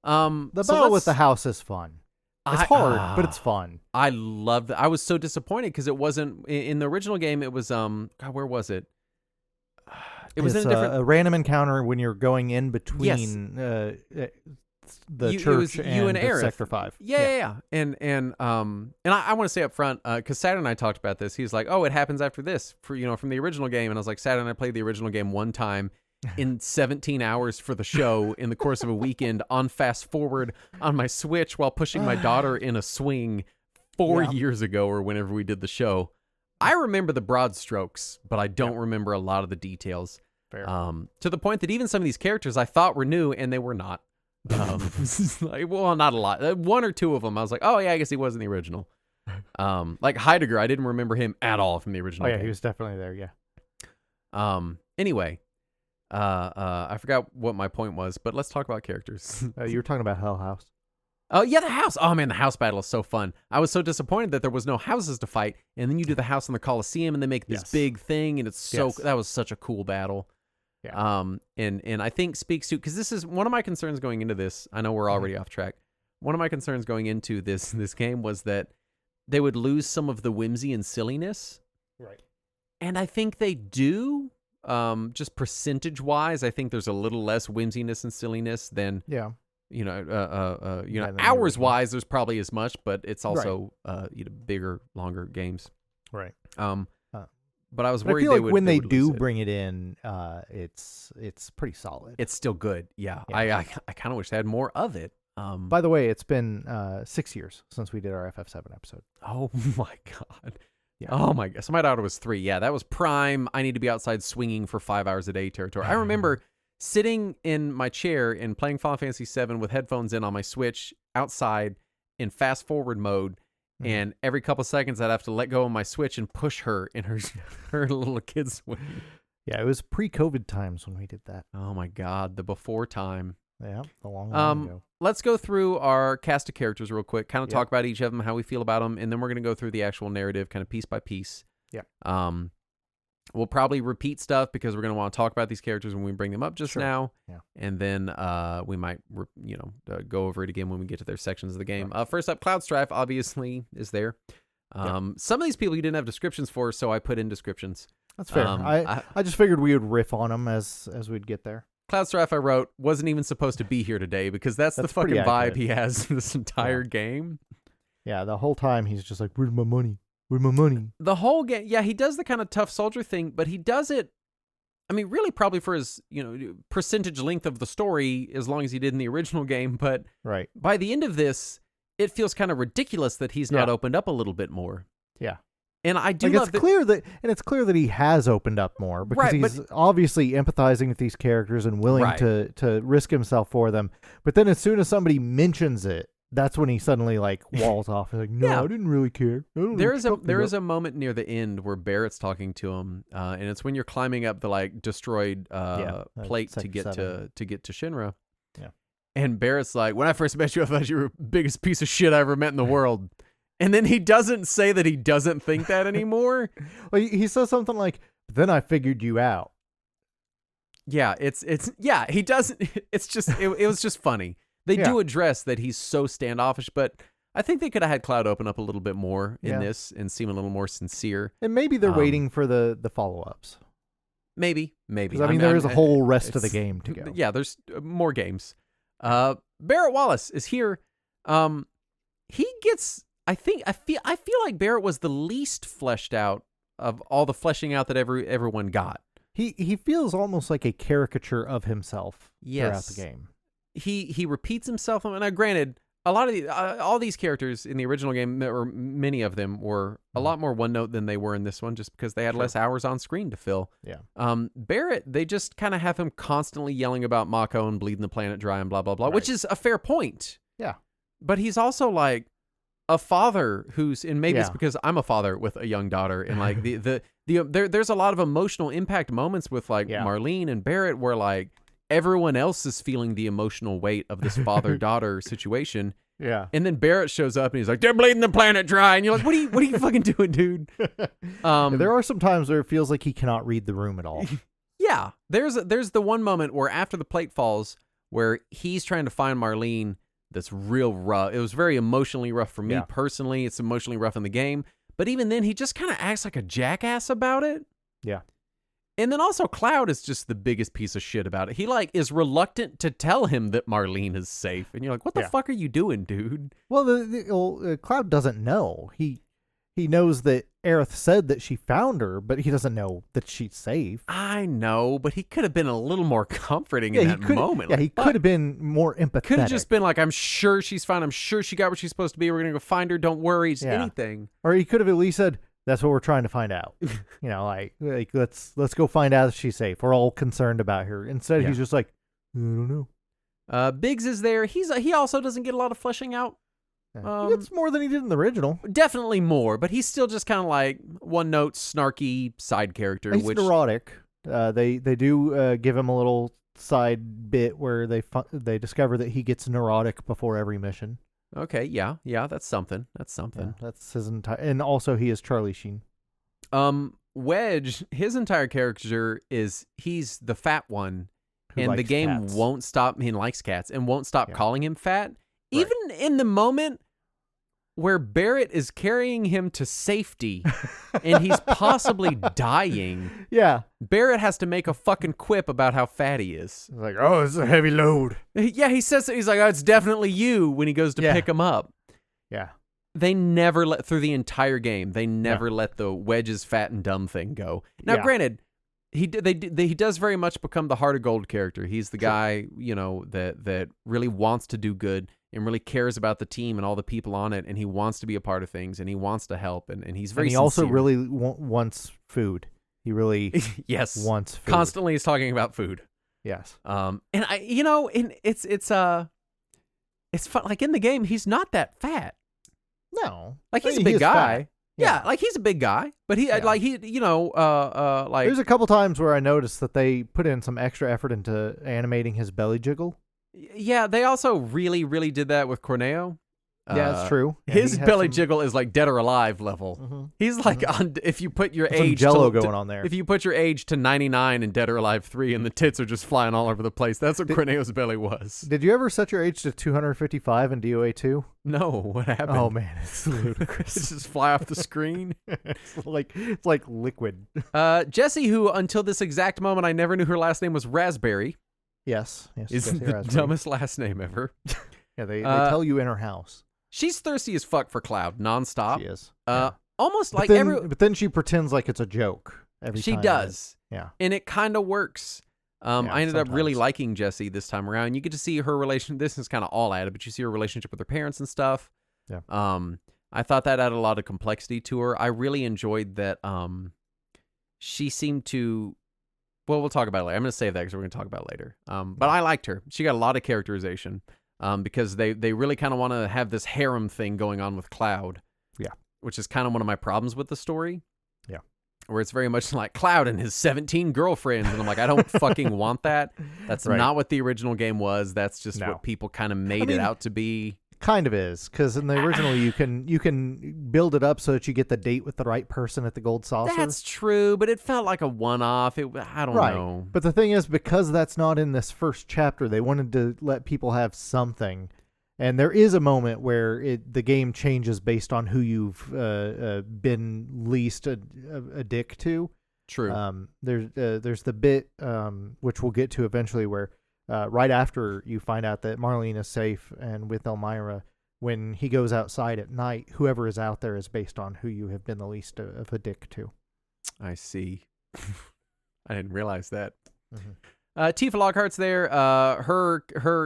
The battle with the house is fun. It's hard, but it's fun. I loved it. I was so disappointed because it wasn't in the original game. It was God, where was it? It was in a different a random encounter when you're going in between the church it was and you and Aerith. Sector 5. Yeah. And I want to say up front, because Saturn and I talked about this. He's like, oh, it happens after this from the original game. And I was like, Saturn and I played the original game one time in 17 hours for the show in the course of a weekend on fast forward on my Switch while pushing my daughter in a swing 4 years ago or whenever we did the show. I remember the broad strokes, but I don't remember a lot of the details. Fair. To the point that even some of these characters I thought were new and they were not. Well, not a lot. One or two of them, I was like, oh yeah, I guess he was in the original. Like Heidegger, I didn't remember him at all from the original. Oh yeah, game. he was definitely there. Yeah. Anyway, I forgot what my point was, but let's talk about characters. You were talking about Hell House. Oh yeah, the house. Oh man, the house battle is so fun. I was so disappointed that there was no houses to fight, and then you do the house in the Coliseum, and they make this big thing, and it's that was such a cool battle. Yeah. And I think speaks to, because this is one of my concerns going into this. I know we're already off track. One of my concerns going into this game was that they would lose some of the whimsy and silliness. Right. And I think they do. Just percentage wise, I think there's a little less whimsiness and silliness than hours wise. There's probably as much, but it's also bigger, longer games. Right. But I was But worried I feel like would, when they would do lose it. bring it in, it's pretty solid. It's still good. Yeah. Yeah. I kind of wish they had more of it. By the way, it's been 6 years since we did our FF7 episode. Oh my God. Yeah. Oh my God. So my daughter was 3. Yeah, that was prime. I need to be outside swinging for 5 hours a day territory. I remember sitting in my chair and playing Final Fantasy VII with headphones in on my Switch outside in fast forward mode. Mm-hmm. And every couple seconds, I'd have to let go of my Switch and push her in her little kid swing. Yeah, it was pre-COVID times when we did that. Oh my God, the before time. Yeah, a long time ago. Let's go through our cast of characters real quick, kind of talk about each of them, how we feel about them, and then we're going to go through the actual narrative kind of piece by piece. Yeah. We'll probably repeat stuff because we're going to want to talk about these characters when we bring them up just now. Yeah. And then we might, go over it again when we get to their sections of the game. First up, Cloud Strife obviously is there. Some of these people you didn't have descriptions for, so I put in descriptions. That's fair. I just figured we would riff on them as we'd get there. Cloud Strife, I wrote, wasn't even supposed to be here today because that's the fucking vibe he has in this entire game. Yeah, the whole time he's just like, where's my money? Where's my money? The whole game, he does the kind of tough soldier thing, but he does it, I mean, really probably for his, percentage length of the story as long as he did in the original game, but by the end of this, it feels kind of ridiculous that he's not opened up a little bit more. Yeah. And I do love it's clear that he has opened up more because he's obviously empathizing with these characters and willing to risk himself for them. But then as soon as somebody mentions it, that's when he suddenly walls off and I didn't really care. There is a moment near the end where Barrett's talking to him, and it's when you're climbing up the destroyed plate to get to Shinra. Yeah. And Barrett's like, when I first met you, I thought you were the biggest piece of shit I ever met in the world. And then he doesn't say that he doesn't think that anymore. Well, he says something like, then I figured you out. Yeah, he doesn't. It's just, it was just funny. They do address that he's so standoffish, but I think they could have had Cloud open up a little bit more in this and seem a little more sincere. And maybe they're waiting for the follow-ups. Maybe. I mean, there is a whole rest of the game to go. Yeah, there's more games. Barrett Wallace is here. He gets, I feel like Barrett was the least fleshed out of all the fleshing out that everyone got. He feels almost like a caricature of himself throughout the game. He repeats himself, and granted, a lot of all these characters in the original game, or many of them, were a lot more one note than they were in this one, just because they had less hours on screen to fill. Yeah. Barrett, they just kind of have him constantly yelling about Mako and bleeding the planet dry and blah blah blah, which is a fair point. Yeah. But he's also like a father who's, and maybe it's because I'm a father with a young daughter, and like there's a lot of emotional impact moments with Marlene and Barrett where everyone else is feeling the emotional weight of this father-daughter situation. Yeah. And then Barrett shows up and he's like, they're bleeding the planet dry. And you're like, what are you fucking doing, dude? There are some times where it feels like he cannot read the room at all. Yeah. There's the one moment where after the plate falls where he's trying to find Marlene that's real rough. It was very emotionally rough for me personally. It's emotionally rough in the game. But even then, he just kind of acts like a jackass about it. Yeah. And then also Cloud is just the biggest piece of shit about it. He like is reluctant to tell him that Marlene is safe. And you're like, what the fuck are you doing, dude? Well, Cloud doesn't know. He knows that Aerith said that she found her, but he doesn't know that she's safe. I know, but he could have been a little more comforting in that moment. Yeah, he could have been more empathetic. Could have just been like, I'm sure she's fine. I'm sure she got where she's supposed to be. We're going to go find her. Don't worry. Just anything. Or he could have at least said, that's what we're trying to find out. Like let's go find out if she's safe. We're all concerned about her. Instead, he's just like, I don't know. Biggs is there. He also doesn't get a lot of fleshing out. He gets more than he did in the original. Definitely more, but he's still just kind of like one-note, snarky side character. He's neurotic. They do give him a little side bit where they discover that he gets neurotic before every mission. Okay, yeah, that's something. Yeah, that's his entire, and also he is Charlie Sheen. Wedge, his entire character is he's the fat one, and the game cats. won't stop. He likes cats and won't stop calling him fat, even in the moment where Barrett is carrying him to safety and he's possibly dying. Yeah. Barrett has to make a fucking quip about how fat he is. He's like, oh, it's a heavy load. Yeah, he says, he's like, oh, it's definitely you when he goes to pick him up. Yeah. They never let, through the entire game, they never let the Wedge's fat and dumb thing go. Now, granted, he does very much become the Heart of Gold character. He's the guy, that really wants to do good and really cares about the team and all the people on it, and he wants to be a part of things, and he wants to help, and he's very sincere. Also really wants food. He really wants food. Constantly is talking about food. Yes. And it's fun. Like in the game, he's not that fat. No. Like he's a big guy. Yeah, like he's a big guy, but there's a couple times where I noticed that they put in some extra effort into animating his belly jiggle. Yeah, they also really, really did that with Corneo. Yeah, that's true. Yeah, his belly jiggle is like Dead or Alive level. Mm-hmm. He's like if you put your age Jello going on there. If you put your age to 99 in Dead or Alive 3 and the tits are just flying all over the place, that's what Corneo's belly was. Did you ever set your age to 255 in DOA 2? No, what happened? Oh man, it's ludicrous. It's just fly off the screen. It's like liquid. Jessie, who until this exact moment I never knew her last name was Raspberry. Yes, is the dumbest last name ever. Yeah, they tell you in her house. She's thirsty as fuck for Cloud nonstop. She is. Almost but like but then she pretends like it's a joke every time. She does. Yeah. And it kind of works. I ended up really liking Jessie this time around. You get to see her relation. This is kind of all added, but you see her relationship with her parents and stuff. Yeah. I thought that added a lot of complexity to her. I really enjoyed that. She seemed to. Well, we'll talk about it later. I'm going to save that because we're going to talk about it later. But I liked her. She got a lot of characterization. Because they really kind of want to have this harem thing going on with Cloud. Yeah. Which is kind of one of my problems with the story. Yeah. Where it's very much like Cloud and his 17 girlfriends. And I'm like, I don't fucking want that. That's not what the original game was. That's just what people kind of made it out to be. Kind of is, because in the original you can build it up so that you get the date with the right person at the gold saucer. That's true, but it felt like a one-off. I don't know. But the thing is, because that's not in this first chapter, they wanted to let people have something. And there is a moment where the game changes based on who you've been least a dick to. True. There's the bit which we'll get to eventually where right after you find out that Marlene is safe and with Elmira, when he goes outside at night, whoever is out there is based on who you have been the least of a dick to. I see. I didn't realize that. Mm-hmm. Tifa Lockhart's there.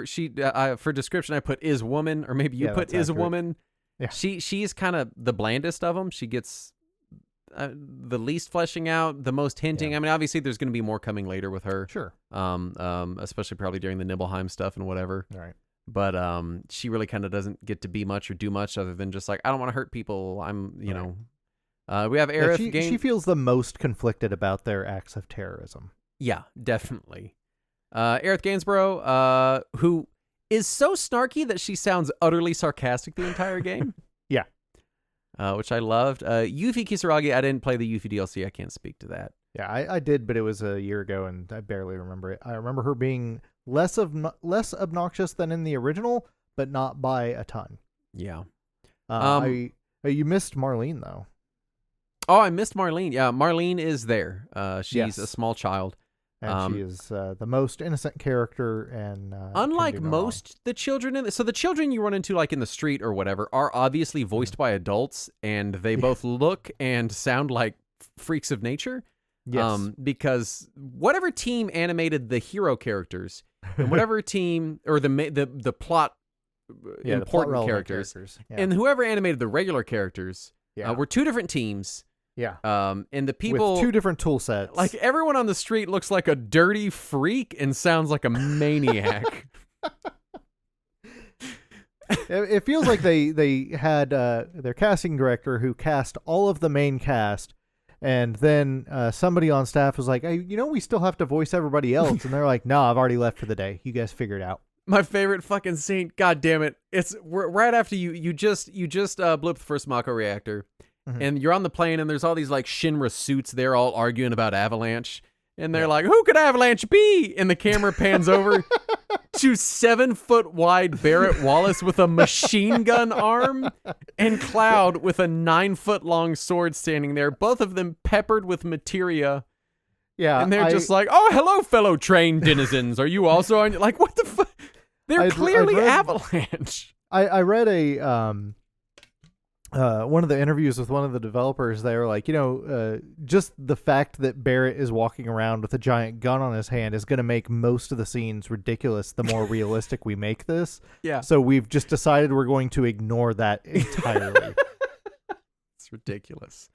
She for description I put is woman, or maybe you put is accurate. A woman. Yeah. She's kind of the blandest of them. She gets the least fleshing out, the most hinting. I mean, obviously there's going to be more coming later with her. Sure. Especially probably during the Nibelheim stuff and whatever. All right. But she really kind of doesn't get to be much or do much other than just like, I don't want to hurt people. I'm, you know. We have Aerith. She feels the most conflicted about their acts of terrorism. Yeah, definitely. Aerith Gainsborough, who is so snarky that she sounds utterly sarcastic the entire game. Yeah. Which I loved. Yuffie Kisaragi, I didn't play the Yuffie DLC. I can't speak to that. Yeah, I did, but it was a year ago, and I barely remember it. I remember her being less obnoxious than in the original, but not by a ton. Yeah. You missed Marlene, though. Oh, I missed Marlene. Yeah, Marlene is there. She's a small child. And she is the most innocent character, and unlike most the children in so the children you run into like in the street or whatever are obviously voiced by adults, and they both look and sound like freaks of nature. Yes. Because whatever team animated the hero characters, and whatever team or the plot important characters, and whoever animated the regular characters were two different teams. Yeah. And the people with two different tool sets. Like everyone on the street looks like a dirty freak and sounds like a maniac. It feels like they had their casting director who cast all of the main cast, and then somebody on staff was like, "Hey, we still have to voice everybody else," and they're like, "No, I've already left for the day. You guys figure it out." My favorite fucking scene. God damn it! It's right after you just blew up the first Mako reactor. And you're on the plane, and there's all these like Shinra suits there all arguing about Avalanche. And they're like, who could Avalanche be? And the camera pans over to 7-foot wide Barrett Wallace with a machine gun arm and Cloud with a 9-foot long sword standing there, both of them peppered with materia. Yeah. And they're just like, oh, hello, fellow train denizens. Are you also on? Like, what the fuck? They're clearly Avalanche. I read one of the interviews with one of the developers. They were like, just the fact that Barrett is walking around with a giant gun on his hand is going to make most of the scenes ridiculous the more realistic we make this. Yeah. So we've just decided we're going to ignore that entirely. It's ridiculous.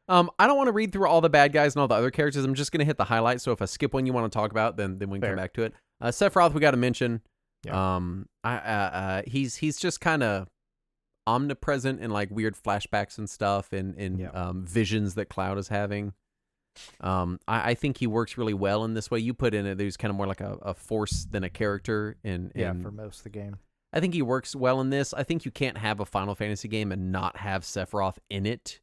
I don't want to read through all the bad guys and all the other characters. I'm just going to hit the highlights. So if I skip one you want to talk about, then we can come back to it. Sephiroth, we got to mention. Yeah. He's just kind of omnipresent in like weird flashbacks and stuff, and visions that Cloud is having. I think he works really well in this way. You put in it, there's kind of more like a force than a character. For most of the game. I think he works well in this. I think you can't have a Final Fantasy game and not have Sephiroth in it.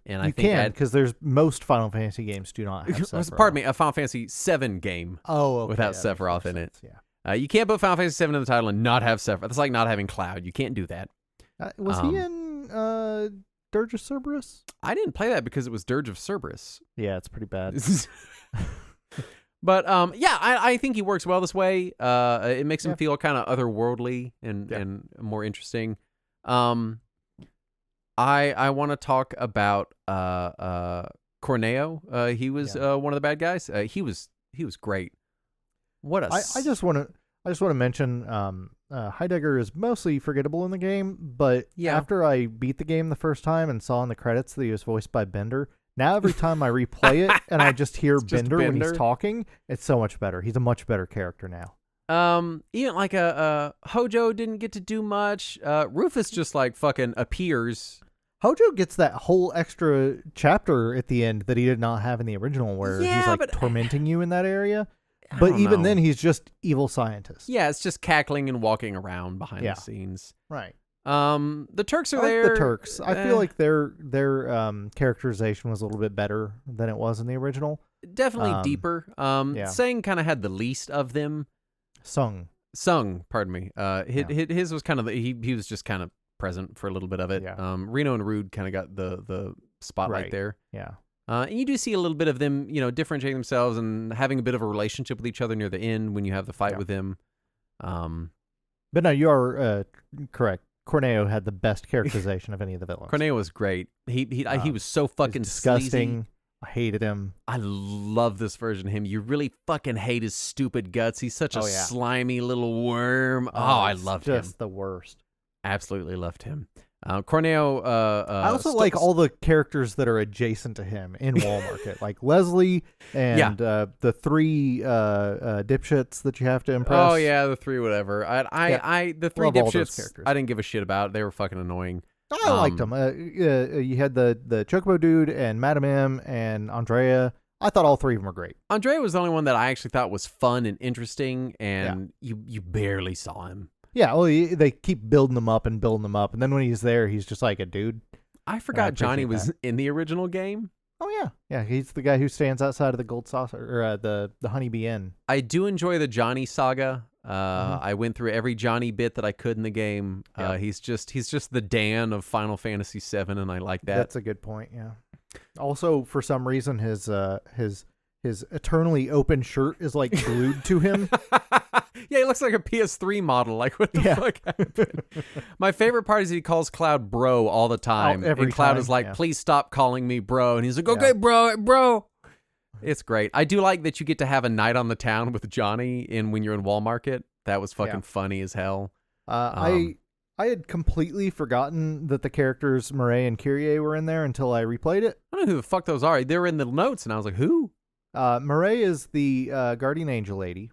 And I think because there's most Final Fantasy games do not have Sephiroth. Pardon me, a Final Fantasy VII game without Sephiroth in it. Yeah. You can't put Final Fantasy VII in the title and not have Sephiroth. That's like not having Cloud. You can't do that. Was he in Dirge of Cerberus? I didn't play that because it was Dirge of Cerberus. Yeah, it's pretty bad. But I think he works well this way. It makes him feel kind of otherworldly and more interesting. I want to talk about Corneo. He was one of the bad guys. He was great. What a I just want to mention Heidegger is mostly forgettable in the game, but after I beat the game the first time and saw in the credits that he was voiced by Bender, now every time I replay it and I just hear Bender when he's talking, it's so much better. He's a much better character now. Even like Hojo didn't get to do much. Rufus just like fucking appears. Hojo gets that whole extra chapter at the end that he did not have in the original, where he's like tormenting you in that area. But even then, he's just evil scientist. Yeah, it's just cackling and walking around behind the scenes. Right. The Turks are there. The Turks. I feel like their characterization was a little bit better than it was in the original. Definitely deeper. Sang kind of had the least of them. Sung, pardon me. His was kind of he was just kind of present for a little bit of it. Yeah. Reno and Rude kind of got the spotlight there. Yeah. And you do see a little bit of them, differentiating themselves and having a bit of a relationship with each other near the end when you have the fight with him. But no, you are correct. Corneo had the best characterization of any of the villains. Corneo was great. He was so fucking disgusting. Sleazy. I hated him. I love this version of him. You really fucking hate his stupid guts. He's such a slimy little worm. I loved him. Just the worst. Absolutely loved him. Corneo. I also like all the characters that are adjacent to him in Wall Market, like Leslie and the three dipshits that you have to impress. Oh yeah, the three whatever. The three dipshits I didn't give a shit about. They were fucking annoying. I liked them. You had the Chocobo dude and Madam M and Andrea. I thought all three of them were great. Andrea was the only one that I actually thought was fun and interesting, and you barely saw him. Yeah, well, they keep building them up, and then when he's there, he's just like a dude. I forgot Johnny was in the original game. Oh yeah, he's the guy who stands outside of the Gold Saucer or the Honeybee Inn. I do enjoy the Johnny saga. I went through every Johnny bit that I could in the game. He's just the Dan of Final Fantasy VII, and I like that. That's a good point. Yeah. Also, for some reason, his eternally open shirt is like glued to him. Yeah, he looks like a PS3 model. Like, what the fuck happened? My favorite part is he calls Cloud bro all the time. Every and Cloud time, is like, please stop calling me bro. And he's like, okay, bro. It's great. I do like that you get to have a night on the town with Johnny when you're in Wall Market. That was fucking funny as hell. I had completely forgotten that the characters Mireille and Kyrie were in there until I replayed it. I don't know who the fuck those are. They were in the notes, and I was like, who? Mireille is the guardian angel lady.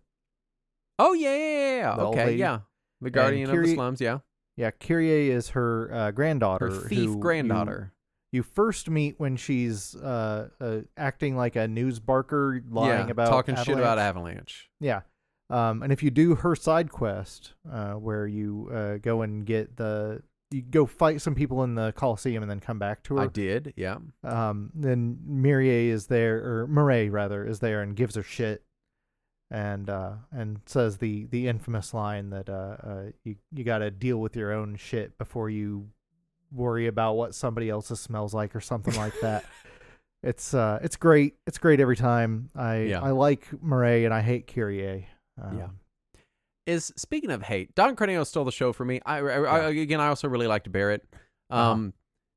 Oh, yeah. Okay, yeah. The guardian of the slums, yeah. Yeah, Kyrie is her granddaughter. Her thief granddaughter. You first meet when she's acting like a news barker, lying about talking Avalanche. shit about Avalanche. Yeah. And if you do her side quest, where you go and you go fight some people in the Coliseum and then come back to her. I did, yeah. Then Mireille is there and gives her shit, and says the infamous line that you got to deal with your own shit before you worry about what somebody else's smells like or something like that. It's great. It's great every time. I like Mireille and I hate Kyrie. Speaking of hate, Don Corneo stole the show for me. I also really liked Barrett.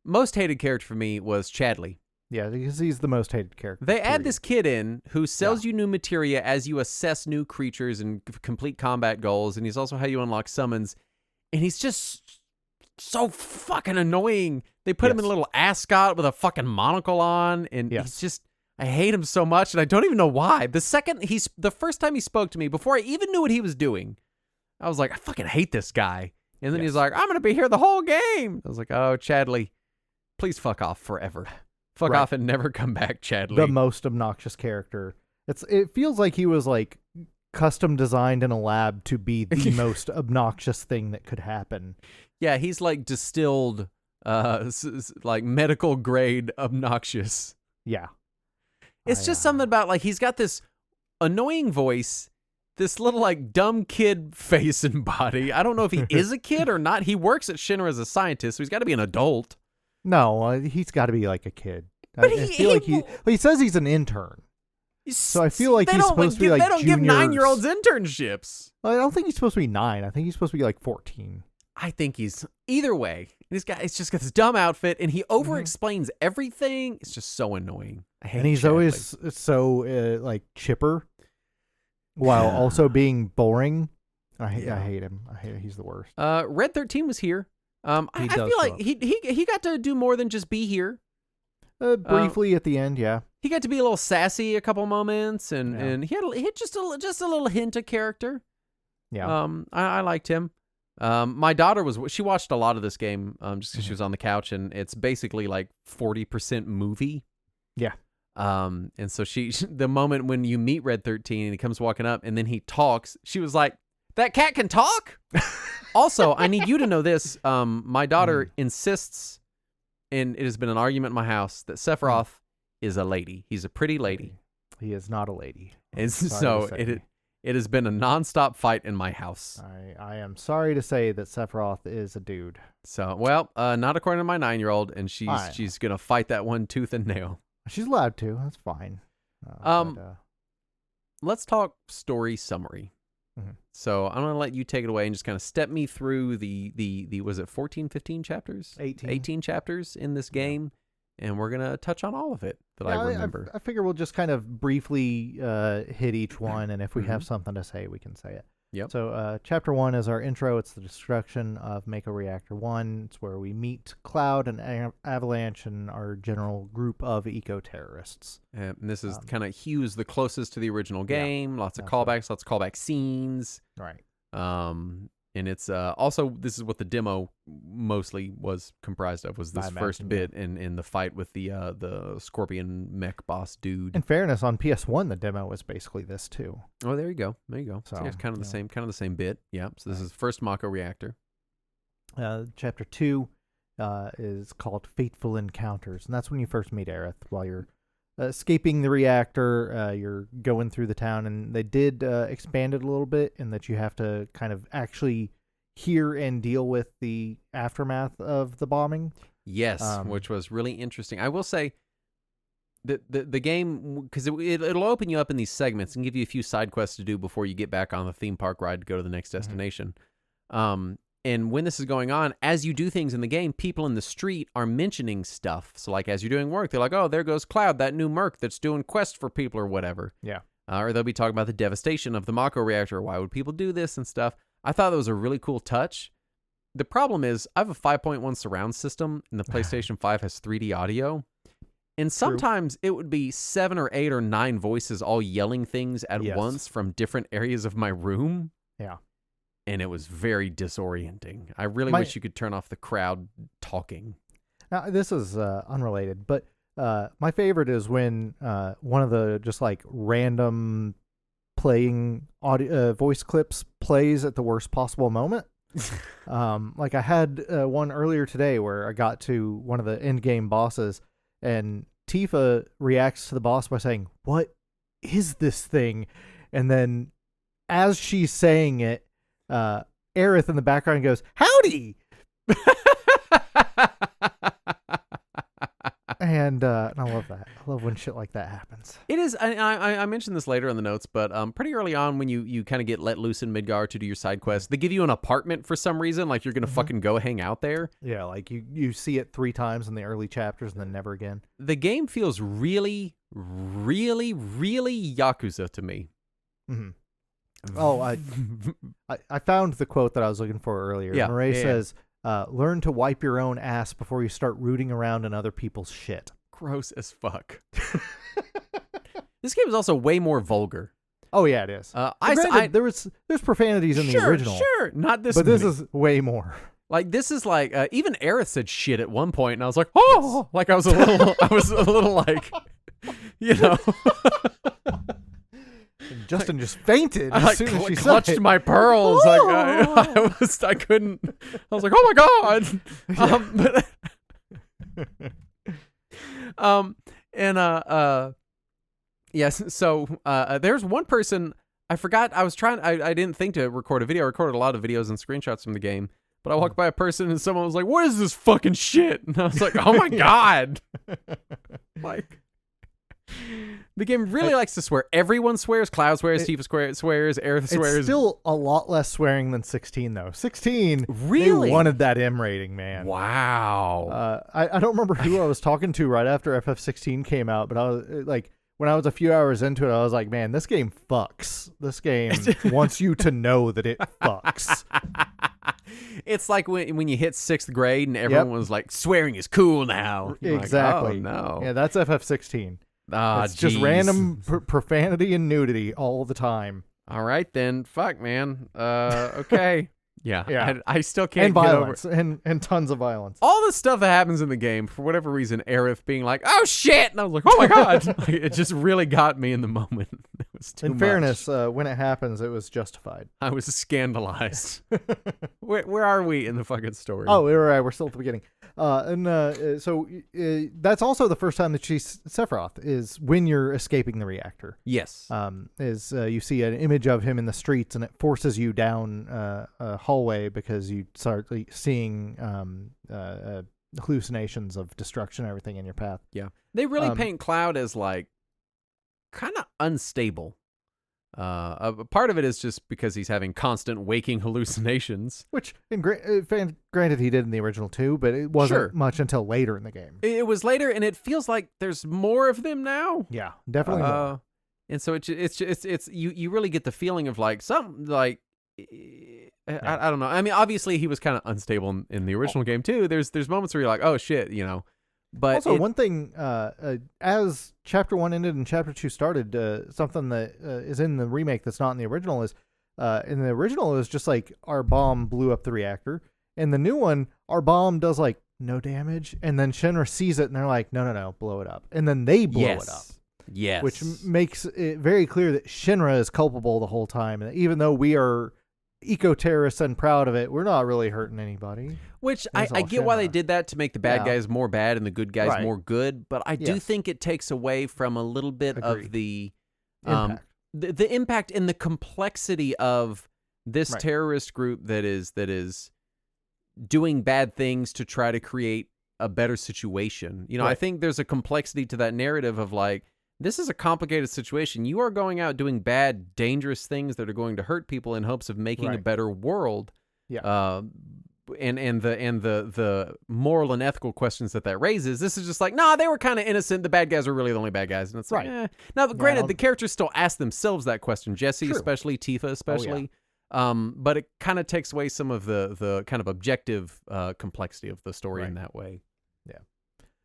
Most hated character for me was Chadley. Yeah, because he's the most hated character. They add this kid in who sells you new materia as you assess new creatures and complete combat goals, and he's also how you unlock summons. And he's just so fucking annoying. They put him in a little ascot with a fucking monocle on, and he's just... I hate him so much, and I don't even know why. The first time he spoke to me, before I even knew what he was doing, I was like, I fucking hate this guy. And then he's like, I'm going to be here the whole game. I was like, oh, Chadley, please fuck off forever. Fuck off and never come back, Chadley. The most obnoxious character. It feels like he was like custom designed in a lab to be the most obnoxious thing that could happen. Yeah, he's like distilled, like medical grade obnoxious. Yeah. It's just something about, like, he's got this annoying voice, this little, like, dumb kid face and body. I don't know if he is a kid or not. He works at Shinra as a scientist, so he's got to be an adult. No, he's got to be, like, a kid. But he says he's an intern. So I feel like he's supposed to be, like, They don't give 9-year-olds internships. Well, I don't think he's supposed to be 9. I think he's supposed to be, like, 14. I think he's... Either way, this guy, it's just got this dumb outfit, and he over-explains everything. It's just so annoying. And he's always so like chipper, while also being boring. I hate him. He's the worst. Red 13 was here. I feel like he got to do more than just be here. Briefly at the end, yeah. He got to be a little sassy a couple moments, and he had just a little hint of character. Yeah. I liked him. My daughter she watched a lot of this game just because she was on the couch, and it's basically like 40% movie. Yeah. And so the moment when you meet Red 13 and he comes walking up and then he talks, she was like, that cat can talk? Also, I need you to know this. My daughter insists, and it has been an argument in my house, that Sephiroth is a lady. He's a pretty lady. He is not a lady. And so it has been a nonstop fight in my house. I am sorry to say that Sephiroth is a dude. So, well, not according to my 9-year-old, and she's going to fight that one tooth and nail. She's allowed to. That's fine. Let's talk story summary. Mm-hmm. So I'm going to let you take it away and just kind of step me through the was it 14, 15 chapters? 18 chapters in this game. And we're going to touch on all of it that I remember. I figure we'll just kind of briefly hit each one. And if we have something to say, we can say it. Yep. So chapter 1 is our intro. It's the destruction of Mako Reactor 1. It's where we meet Cloud and Avalanche and our general group of eco-terrorists. And this is kind of Hugh's the closest to the original game. Lots of callbacks, lots of callback scenes. Right. And it's also, this is what the demo mostly was comprised of, was this first bit in the fight with the Scorpion mech boss dude. In fairness, on PS1, the demo was basically this too. Oh, there you go. So it's kind of the same bit. Yeah. So this is first Mako Reactor. Chapter 2 is called Fateful Encounters, and that's when you first meet Aerith while you're escaping the reactor. You're going through the town, and they did expand it a little bit in that you have to kind of actually hear and deal with the aftermath of the bombing. Yes, which was really interesting. I will say, the game, because it'll open you up in these segments and give you a few side quests to do before you get back on the theme park ride to go to the next destination. And when this is going on, as you do things in the game, people in the street are mentioning stuff. So like as you're doing work, they're like, oh, there goes Cloud, that new merc that's doing quests for people or whatever. Yeah. Or they'll be talking about the devastation of the Mako reactor. Why would people do this and stuff? I thought that was a really cool touch. The problem is I have a 5.1 surround system and the PlayStation 5 has 3D audio. And sometimes it would be 7 or 8 or 9 voices all yelling things at once from different areas of my room. Yeah. And it was very disorienting. I really wish you could turn off the crowd talking. Now, this is unrelated, but my favorite is when one of the just like random playing audio voice clips plays at the worst possible moment. Like I had one earlier today where I got to one of the end game bosses, and Tifa reacts to the boss by saying, "What is this thing?" And then as she's saying it, Aerith in the background goes, "Howdy!" And I love that. I love when shit like that happens. It is. I mentioned this later in the notes, but pretty early on when you kind of get let loose in Midgar to do your side quest, they give you an apartment for some reason, like you're going to fucking go hang out there. Yeah, like you see it 3 times in the early chapters and then never again. The game feels really, really, really Yakuza to me. Mm-hmm. Oh, I found the quote that I was looking for earlier. Yeah, Mireille says, learn to wipe your own ass before you start rooting around in other people's shit. Gross as fuck. This game is also way more vulgar. Oh yeah, it is. There's profanities in the original. Sure, not this. But this is way more. Like this is like even Aerith said shit at one point, and I was like, oh, like I was a little like, you know. Justin just fainted as soon as she clutched my pearls. Oh! Like I couldn't. I was like, oh my god. Yes. So there's one person I forgot. I didn't think to record a video. I recorded a lot of videos and screenshots from the game. But I walked by a person and someone was like, "What is this fucking shit?" And I was like, "Oh my god!" Like. The game really likes to swear. Everyone swears. Cloud swears. Tifa swears. Aerith swears. It's still a lot less swearing than 16, though. 16 really they wanted that M rating, man. Wow. I don't remember who I was talking to right after FF16 came out, but I was like, when I was a few hours into it, I was like, man, this game fucks. This game wants you to know that it fucks. It's like when you hit 6th grade and everyone was like, swearing is cool now. You're exactly. Like, oh, no. Yeah, that's FF16. It's just random profanity and nudity all the time. All right, then. Fuck, man. Okay. Yeah. I still can't and violence, get over and tons of violence. All the stuff that happens in the game, for whatever reason, Aerith being like, "Oh shit," and I was like, "Oh my god!" Like, it just really got me in the moment. It was too much. Fairness, when it happens, it was justified. I was scandalized. Where are we in the fucking story? Oh, we're right. We're still at the beginning. So that's also the first time that Sephiroth is when you're escaping the reactor. Yes. You see an image of him in the streets, and it forces you down a hallway because you start seeing hallucinations of destruction and everything in your path. Yeah. They really paint Cloud as like kind of unstable. Part of it is just because he's having constant waking hallucinations. Which, granted, he did in the original too, but it wasn't much until later in the game. It was later, and it feels like there's more of them now. Yeah, definitely more. And so it's you really get the feeling of like something like I don't know. I mean, obviously he was kind of unstable in the original game too. There's moments where you're like, oh shit, you know. But also, one thing, as Chapter 1 ended and Chapter 2 started, something that is in the remake that's not in the original is, in the original it was just like our bomb blew up the reactor. In the new one, our bomb does like no damage, and then Shinra sees it and they're like, no, blow it up. And then they blow it up. Yes. Which makes it very clear that Shinra is culpable the whole time. And even though we are eco-terrorists and proud of it, we're not really hurting anybody. Which I get why they did that, to make the bad guys more bad and the good guys more good, but I do think it takes away from a little bit of the impact. The impact and the complexity of this terrorist group that is doing bad things to try to create a better situation. You know, Right. I think there's a complexity to that narrative of like, this is a complicated situation. You are going out doing bad, dangerous things that are going to hurt people in hopes of making a Right. better world. Yeah. And the moral and ethical questions that raises. This is just like, nah, they were kind of innocent. The bad guys are really the only bad guys, and it's like, Right. Now, granted, Yeah, the characters still ask themselves that question. Jesse, True. especially Tifa, especially. But it kind of takes away some of the kind of objective complexity of the story in that way. Yeah.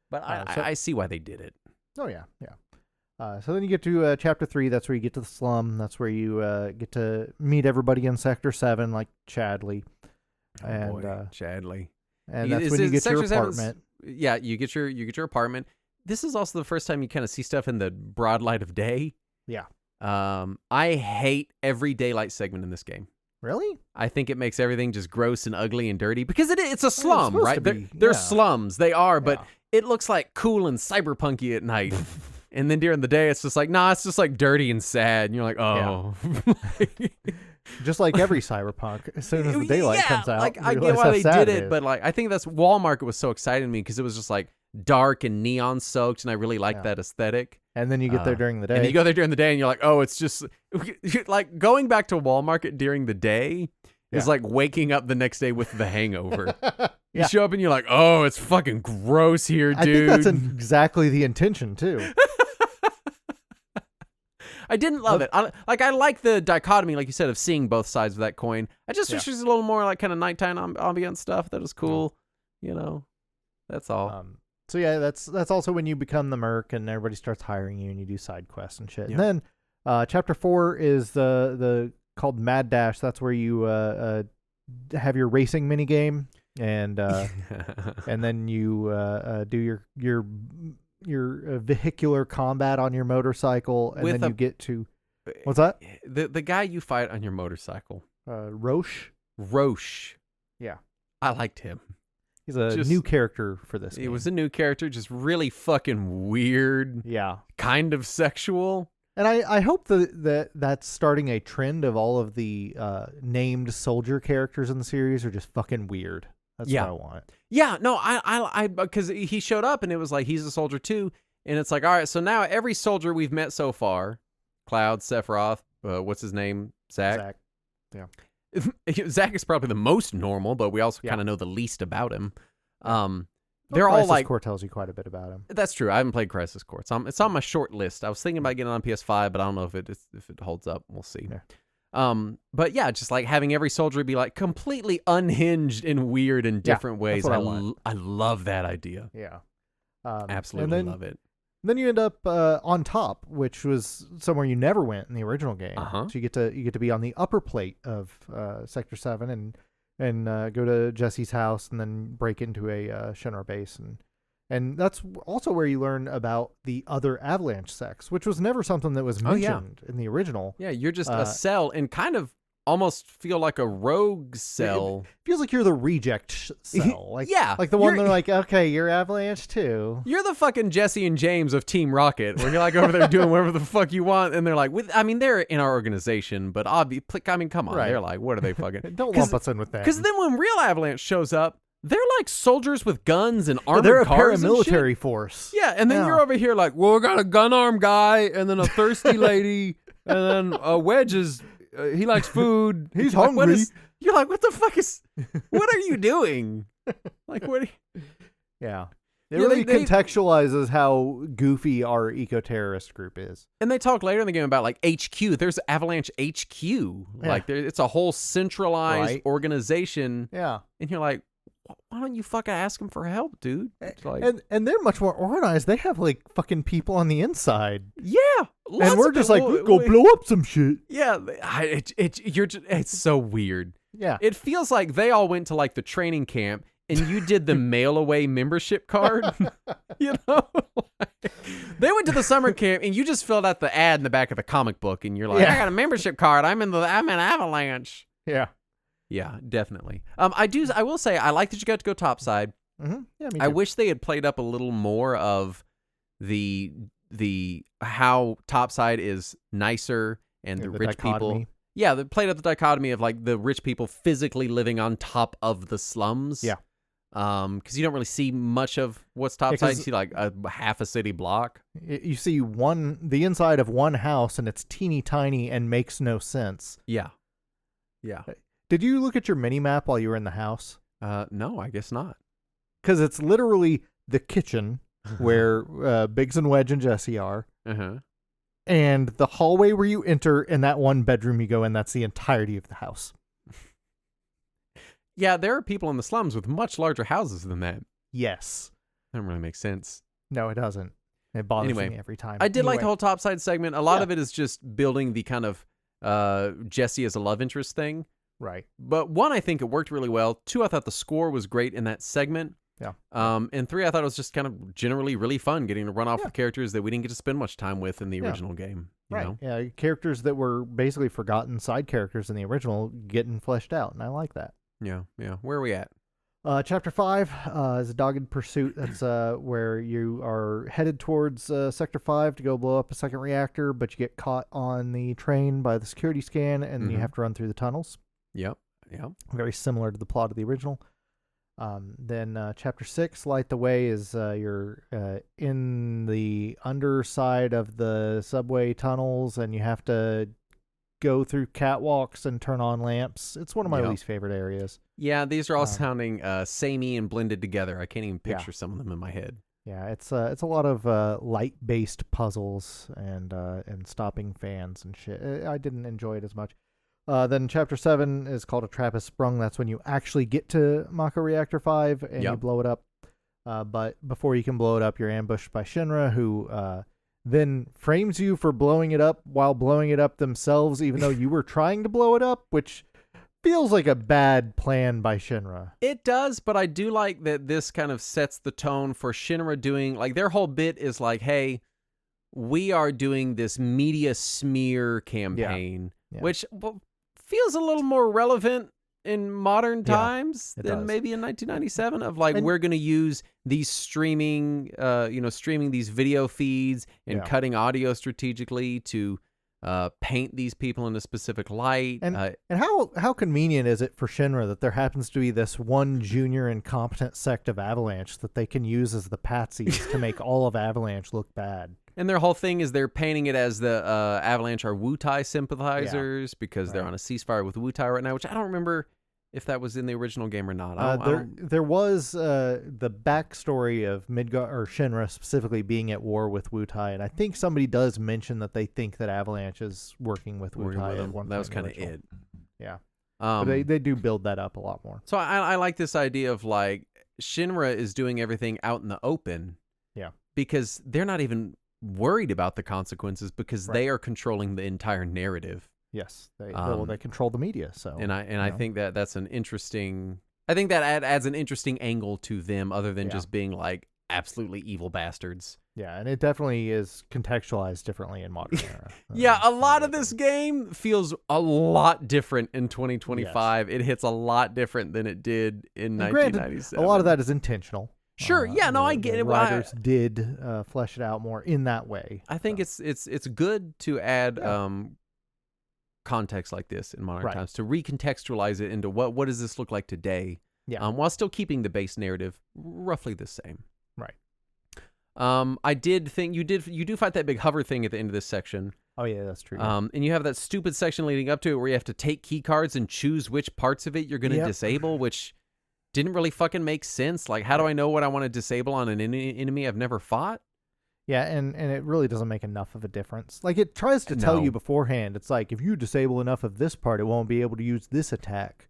But I see why they did it. Oh yeah, yeah. So then you get to chapter 3. That's where you get to the slum. That's where you get to meet everybody in Sector 7, like Chadley. Chadley. And that's when you get your apartment. Yeah, you get your apartment. This is also the first time you kind of see stuff in the broad light of day. Yeah. I hate every daylight segment in this game. Really? I think it makes everything just gross and ugly and dirty because it's a slum, right? They're yeah. slums. They are, but Yeah. it looks like cool and cyberpunky at night. And then during the day, it's just like, nah, it's just like dirty and sad. And you're like, oh. Yeah. Just like every cyberpunk, as soon as the daylight comes out, like I get why they did it, but like I think that's Wall Market was so exciting to me because it was just like dark and neon soaked, and I really liked that aesthetic. And then you get there during the day. And you go there during the day, and you're like, oh, it's just like going back to Wall Market during the day is like waking up the next day with the hangover. You show up and you're like, oh, it's fucking gross here, dude. I think that's exactly the intention too. I didn't love it. I like the dichotomy, like you said, of seeing both sides of that coin. I just wish there's a little more like kind of nighttime ambient stuff that was cool. You know, that's all. So yeah, that's also when you become the merc and everybody starts hiring you and you do side quests and shit. Yeah. And then chapter 4 is the called Mad Dash. That's where you have your racing mini game and then you do your vehicular combat on your motorcycle, and then you get to what's that? The guy you fight on your motorcycle, Roche. Yeah, I liked him. He's a new character for this game. It was a new character, just really fucking weird. Yeah, kind of sexual. And I hope that's starting a trend of all of the named soldier characters in the series are just fucking weird. That's what I want. Yeah, no, I because he showed up and it was like he's a soldier too, and it's like, all right, so now every soldier we've met so far, Cloud, Sephiroth, what's his name, Zach. Yeah. Zach is probably the most normal, but we also kind of know the least about him. They're all Crisis like Core tells you quite a bit about him. That's true. I haven't played Crisis Core. It's on my short list. I was thinking about getting it on PS5, but I don't know if it holds up. We'll see. Yeah. But yeah, just like having every soldier be like completely unhinged in weird and different ways. I love that idea. Yeah. Absolutely love it. Then you end up on top, which was somewhere you never went in the original game. So you get to be on the upper plate of Sector 7 and go to Jesse's house and then break into a Shinra base, and that's also where you learn about the other Avalanche sects, which was never something that was mentioned in the original. Yeah, you're just a cell and kind of almost feel like a rogue cell. It feels like you're the reject cell. Like, yeah. Like the one they're like, okay, you're Avalanche too. You're the fucking Jesse and James of Team Rocket, where you're like over there doing whatever the fuck you want, and they're like, they're in our organization, but come on. Right. They're like, what are they fucking... Don't lump us in with that. Because then when real Avalanche shows up, they're like soldiers with guns and armored they're a cars paramilitary force. Yeah, and then you're over here like, well, we got a gun arm guy, and then a thirsty lady, and then a Wedge is... he likes food. He's hungry. You're like, what the fuck is... What are you doing? Like, what... Yeah. It really contextualizes how goofy our eco-terrorist group is. And they talk later in the game about, like, HQ. There's Avalanche HQ. Yeah. Like, it's a whole centralized organization. Yeah. And you're like, why don't you fucking ask them for help, dude? Like, and they're much more organized. They have, like, fucking people on the inside. Yeah. And we're just like, we go blow up some shit. Yeah. It's so weird. Yeah. It feels like they all went to, like, the training camp, and you did the mail away membership card. You know? They went to the summer camp, and you just filled out the ad in the back of the comic book, and you're like, I got a membership card. I'm in Avalanche. Yeah. Yeah, definitely. I will say, I like that you got to go topside. Mm-hmm. Yeah, me too. I wish they had played up a little more of the how topside is nicer and the rich dichotomy. People. Yeah, they played up the dichotomy of like the rich people physically living on top of the slums. Yeah. because you don't really see much of what's topside. You see like a half a city block. You see the inside of one house, and it's teeny tiny and makes no sense. Yeah. Did you look at your mini map while you were in the house? No, I guess not. Because it's literally the kitchen where Biggs and Wedge and Jesse are. And the hallway where you enter, and that one bedroom you go in, that's the entirety of the house. Yeah, there are people in the slums with much larger houses than that. Yes. That doesn't really make sense. No, it doesn't. It bothers me every time. I did like the whole topside segment. A lot of it is just building the kind of Jesse as a love interest thing. Right. But one, I think it worked really well. Two, I thought the score was great in that segment. Yeah. And three, I thought it was just kind of generally really fun getting to run off with characters that we didn't get to spend much time with in the original game. You know? Yeah, characters that were basically forgotten side characters in the original getting fleshed out, and I like that. Yeah. Where are we at? Chapter 5 is a dogged pursuit. That's where you are headed towards Sector 5 to go blow up a second reactor, but you get caught on the train by the security scan, and you have to run through the tunnels. Yep. Very similar to the plot of the original. Then Chapter 6, Light the Way, is you're in the underside of the subway tunnels, and you have to go through catwalks and turn on lamps. It's one of my least favorite areas. Yeah, these are all sounding samey and blended together. I can't even picture some of them in my head. Yeah, it's a lot of light-based puzzles and stopping fans and shit. I didn't enjoy it as much. Then Chapter 7 is called A Trap Is Sprung. That's when you actually get to Mako Reactor 5 and you blow it up. But before you can blow it up, you're ambushed by Shinra, who then frames you for blowing it up while blowing it up themselves, even though you were trying to blow it up, which feels like a bad plan by Shinra. It does, but I do like that this kind of sets the tone for Shinra doing, like, their whole bit is like, hey, we are doing this media smear campaign, which feels a little more relevant in modern times than maybe in 1997, of like, we're going to use these streaming these video feeds and cutting audio strategically to paint these people in a specific light. And how convenient is it for Shinra that there happens to be this one junior incompetent sect of Avalanche that they can use as the patsies to make all of Avalanche look bad? And their whole thing is they're painting it as the Avalanche are Wu-Tai sympathizers because they're on a ceasefire with Wu-Tai right now, which I don't remember if that was in the original game or not. There was the backstory of Midgar or Shinra specifically being at war with Wu-Tai, and I think somebody does mention that they think that Avalanche is working with Wu-Tai at one point. That was kind of it. Yeah. But they do build that up a lot more. So I like this idea of like Shinra is doing everything out in the open. Yeah. Because they're not even worried about the consequences because they are controlling the entire narrative. Yes, they control the media. So, I think that's an interesting. I think that adds an interesting angle to them, other than just being like absolutely evil bastards. Yeah, and it definitely is contextualized differently in modern era. A lot of this game feels a lot different in 2025. Yes. It hits a lot different than it did in 1997. Granted, a lot of that is intentional. Sure. I get it. Writers did flesh it out more in that way. I think it's good to add context like this in modern times, to recontextualize it into what does this look like today, while still keeping the base narrative roughly the same. Right. I did think you do fight that big hover thing at the end of this section. Oh yeah, that's true. And you have that stupid section leading up to it where you have to take key cards and choose which parts of it you're going to disable, which didn't really fucking make sense. Like, how do I know what I want to disable on an enemy I've never fought? Yeah, and it really doesn't make enough of a difference. Like, it tries to tell you beforehand. It's like, if you disable enough of this part, it won't be able to use this attack.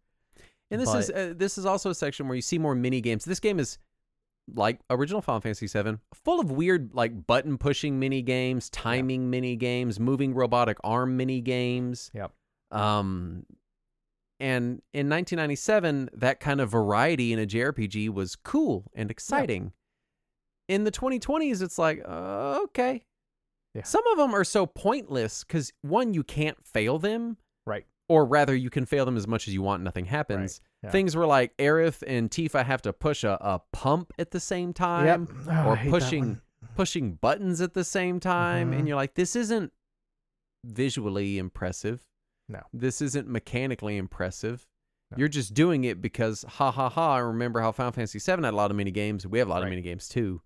And this is also a section where you see more mini games. This game is, like original Final Fantasy VII, full of weird, like, button pushing mini games, timing mini games, moving robotic arm mini games. Yep. And in 1997, that kind of variety in a JRPG was cool and exciting. Yeah. In the 2020s, it's like, okay. Yeah. Some of them are so pointless because, one, you can't fail them. Right. Or rather, you can fail them as much as you want, nothing happens. Right. Yeah. Things where like Aerith and Tifa have to push a pump at the same time, or pushing buttons at the same time. And you're like, this isn't visually impressive. No. This isn't mechanically impressive. No. You're just doing it because, ha ha ha, I remember how Final Fantasy VII had a lot of mini games. We have a lot of mini games too.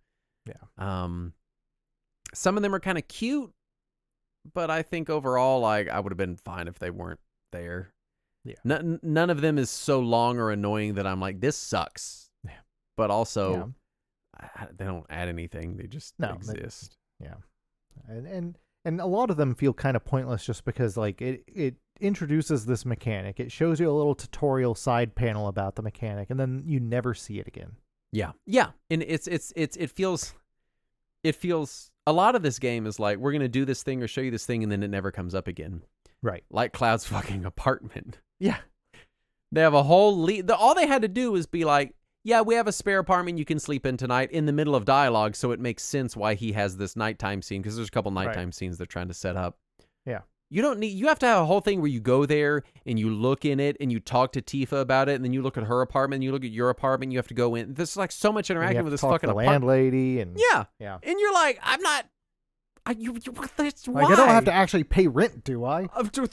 Yeah. Some of them are kind of cute, but I think overall, like, I would have been fine if they weren't there. Yeah. None of them is so long or annoying that I'm like, this sucks. Yeah. But also, they don't add anything. They just exist. And a lot of them feel kind of pointless just because, like, it introduces this mechanic. It shows you a little tutorial side panel about the mechanic, and then you never see it again. Yeah. And it feels a lot of this game is like, we're going to do this thing or show you this thing, and then it never comes up again. Right. Like Cloud's fucking apartment. Yeah. They have a whole all they had to do was be like, yeah, we have a spare apartment you can sleep in tonight in the middle of dialogue, so it makes sense why he has this nighttime scene, because there's a couple nighttime scenes they're trying to set up. Yeah. You have to have a whole thing where you go there and you look in it and you talk to Tifa about it, and then you look at her apartment and you look at your apartment, and you have to go in. There's like so much interacting with this fucking apartment. Landlady and yeah. And you're like, I'm not. That's why. Like, I don't have to actually pay rent, do I?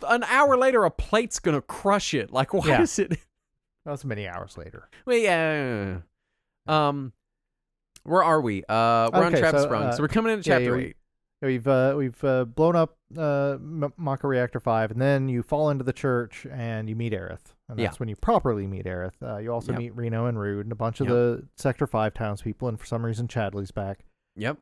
An hour later, a plate's gonna crush it. Like, why is it? That's many hours later. Well, yeah. Where are we? We're on Trap Sprung, so we're coming into chapter 8. We've blown up Mako Reactor 5, and then you fall into the church and you meet Aerith, and that's when you properly meet Aerith. You also meet Reno and Rude and a bunch of the Sector 5 townspeople, and for some reason Chadley's back. Yep.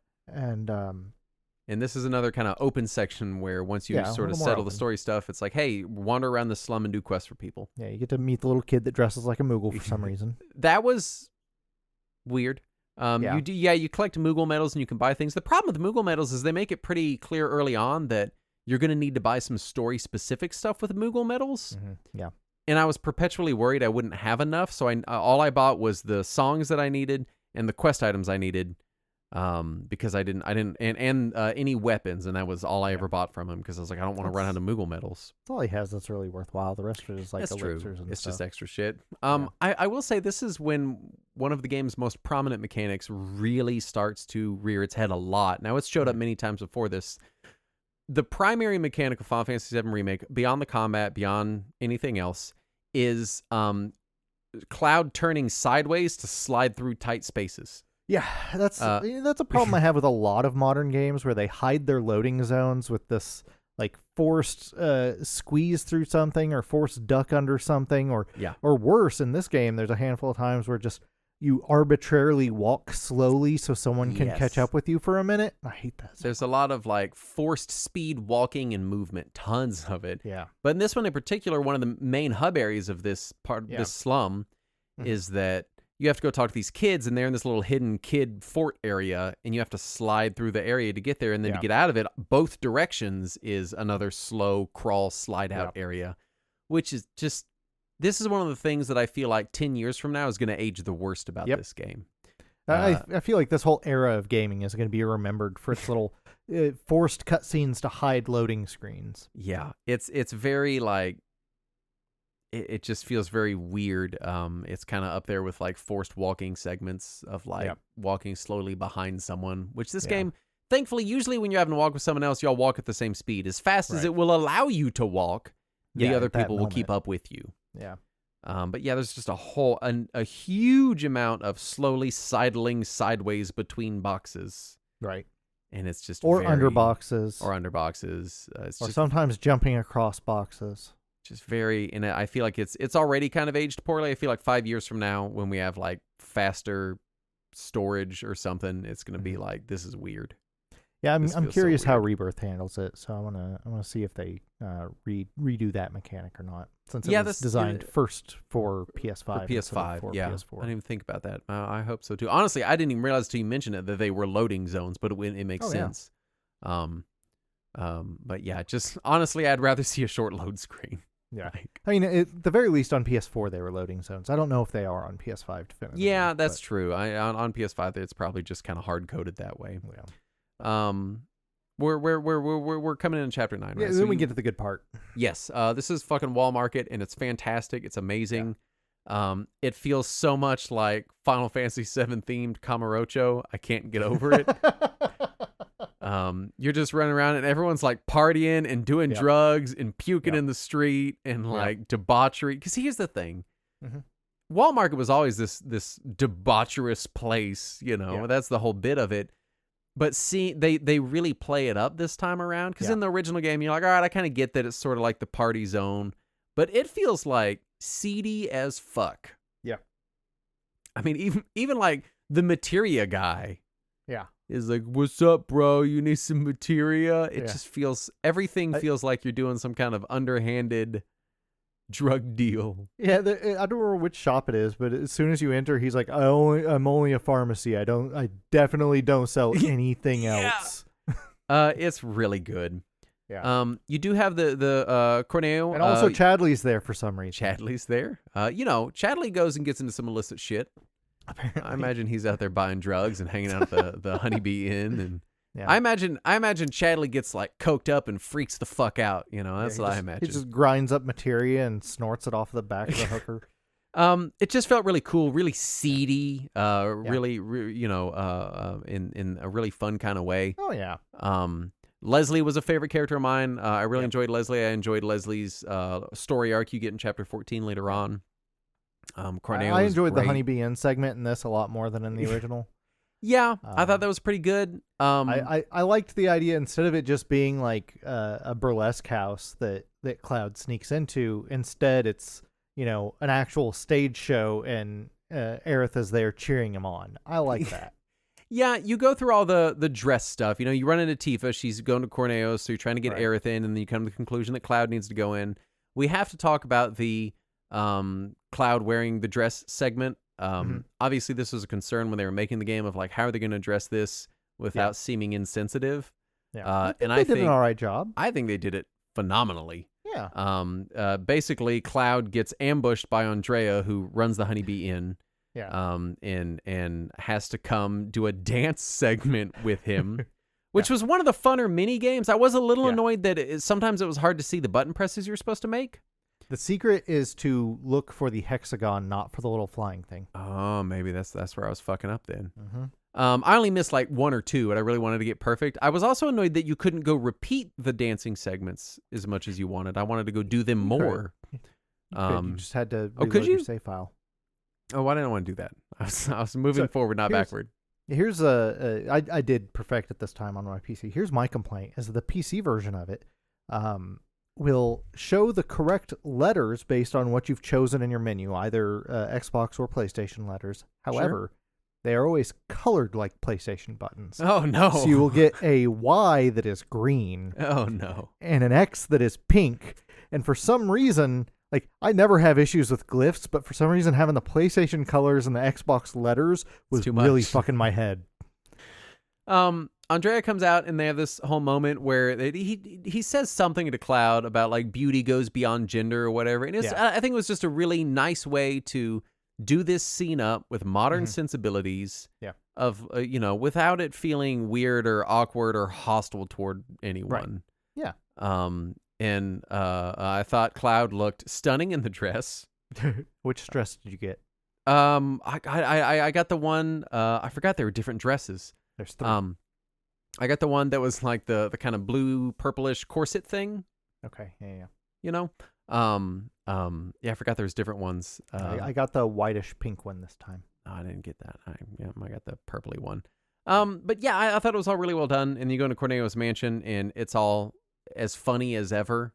And this is another kind of open section where once you sort of settle the story stuff, it's like, hey, wander around the slum and do quests for people. Yeah, you get to meet the little kid that dresses like a Moogle for some reason. That was weird. You collect Moogle medals and you can buy things. The problem with the Moogle medals is they make it pretty clear early on that you're going to need to buy some story-specific stuff with Moogle medals. Mm-hmm. Yeah. And I was perpetually worried I wouldn't have enough, so all I bought was the songs that I needed and the quest items I needed. Because I didn't and any weapons, and that was all I ever bought from him, because I was like, I don't want to run out of Moogle medals. That's all he has that's really worthwhile. The rest of it is like elixirs and stuff. It's just extra shit. I will say this is when one of the game's most prominent mechanics really starts to rear its head a lot. Now, it's showed up many times before this. The primary mechanic of Final Fantasy VII Remake, beyond the combat, beyond anything else, is Cloud turning sideways to slide through tight spaces. Yeah, that's a problem I have with a lot of modern games, where they hide their loading zones with this like forced squeeze through something or forced duck under something, or worse. In this game, there's a handful of times where just you arbitrarily walk slowly so someone can catch up with you for a minute. I hate that. There's a lot of like forced speed walking and movement, tons of it. Yeah. But in this one in particular, one of the main hub areas of this part, this slum, is that you have to go talk to these kids, and they're in this little hidden kid fort area, and you have to slide through the area to get there, and then to get out of it, both directions is another slow crawl slide out area, which is just, this is one of the things that I feel like 10 years from now is going to age the worst about this game. I feel like this whole era of gaming is going to be remembered for its little forced cutscenes to hide loading screens. Yeah, it's very like, it just feels very weird. It's kind of up there with like forced walking segments of like walking slowly behind someone, which this game, thankfully, usually when you're having to walk with someone else, y'all walk at the same speed. As fast as it will allow you to walk, the other people will keep up with you. Yeah. But yeah, there's just a huge amount of slowly sidling sideways between boxes. Right. And it's just under boxes. Or under boxes. Or sometimes jumping across boxes. Just very, and I feel like it's already kind of aged poorly. I feel like 5 years from now, when we have like faster storage or something, it's going to be like, this is weird. Yeah, I'm curious how Rebirth handles it, so I want to see if they redo that mechanic or not, since it was designed first for PS5. For PS5, for PS4. I didn't even think about that. I hope so too. Honestly, I didn't even realize until you mentioned it that they were loading zones, but it makes sense. But yeah, just honestly, I'd rather see a short load screen. Yeah, I mean, at the very least on PS4 they were loading zones. I don't know if they are on PS5 definitively. Yeah, that's true. On PS5 it's probably just kind of hard coded that way. Yeah. We're coming in chapter 9. Right? Yeah, then we get to the good part. Yes. This is fucking Wall Market, and it's fantastic. It's amazing. Yeah. It feels so much like Final Fantasy VII themed Kamurocho. I can't get over it. You're just running around and everyone's like partying and doing drugs and puking in the street and like debauchery. Because here's the thing. Wall Market was always this debaucherous place, That's the whole bit of it. But see, they really play it up this time around, because in the original game, you're like, all right, I kind of get that it's sort of like the party zone, but it feels like seedy as fuck. Yeah. I mean, even like the materia guy. Yeah. Is like, what's up, bro? You need some materia? It just feels, everything feels like you're doing some kind of underhanded drug deal. Yeah, I don't remember which shop it is, but as soon as you enter, he's like, I'm only a pharmacy. I definitely don't sell anything else. It's really good. Yeah. You do have the Corneo. And also Chadley's there for some reason. Chadley's there. Chadley goes and gets into some illicit shit. Apparently. I imagine he's out there buying drugs and hanging out at the Honeybee Inn, and I imagine Chadley gets like coked up and freaks the fuck out. That's what I imagine. He just grinds up materia and snorts it off the back of the hooker. It just felt really cool, really seedy, really, in a really fun kind of way. Oh yeah. Leslie was a favorite character of mine. I really enjoyed Leslie. I enjoyed Leslie's story arc you get in chapter 14 later on. I enjoyed the Honeybee Inn segment in this a lot more than in the original. Yeah, I thought that was pretty good. I liked the idea, instead of it just being like a burlesque house that Cloud sneaks into, instead it's, an actual stage show, and Aerith is there cheering him on. I like that. Yeah, you go through all the dress stuff. You run into Tifa. She's going to Corneo's, so you're trying to get Aerith in, and then you come to the conclusion that Cloud needs to go in. We have to talk about the Cloud wearing the dress segment. Obviously, this was a concern when they were making the game of like, how are they going to address this without seeming insensitive? Yeah, I think they did an all right job. I think they did it phenomenally. Yeah. Basically, Cloud gets ambushed by Andrea, who runs the Honeybee Inn. Yeah. And has to come do a dance segment with him, which was one of the funner mini games. I was a little annoyed that sometimes it was hard to see the button presses you're supposed to make. The secret is to look for the hexagon, not for the little flying thing. Oh, maybe that's where I was fucking up then. I only missed like one or two, and I really wanted to get perfect. I was also annoyed that you couldn't go repeat the dancing segments as much as you wanted. I wanted to go do them more. You just had to reload your save file. Oh, why didn't I want to do that? I was moving forward, not backward. Here's I did perfect at this time on my PC. Here's my complaint: is the PC version of it will show the correct letters based on what you've chosen in your menu, either Xbox or PlayStation letters. However, they are always colored like PlayStation buttons. Oh no! So you will get a Y that is green. Oh no! And an X that is pink. And for some reason, like, I never have issues with glyphs, but for some reason having the PlayStation colors and the Xbox letters was really fucking my head. Andrea comes out, and they have this whole moment where he says something to Cloud about like beauty goes beyond gender or whatever. And I think it was just a really nice way to do this scene up with modern sensibilities. Yeah. Of without it feeling weird or awkward or hostile toward anyone. Right. Yeah. And I thought Cloud looked stunning in the dress. Which dress did you get? I got the one. I forgot there were different dresses. There's three. I got the one that was like the kind of blue purplish corset thing. Okay. Yeah. Yeah, I forgot there was different ones. I got the whitish pink one this time. Oh, I didn't get that. I got the purpley one. But yeah, I thought it was all really well done. And you go into Corneo's mansion, and it's all as funny as ever.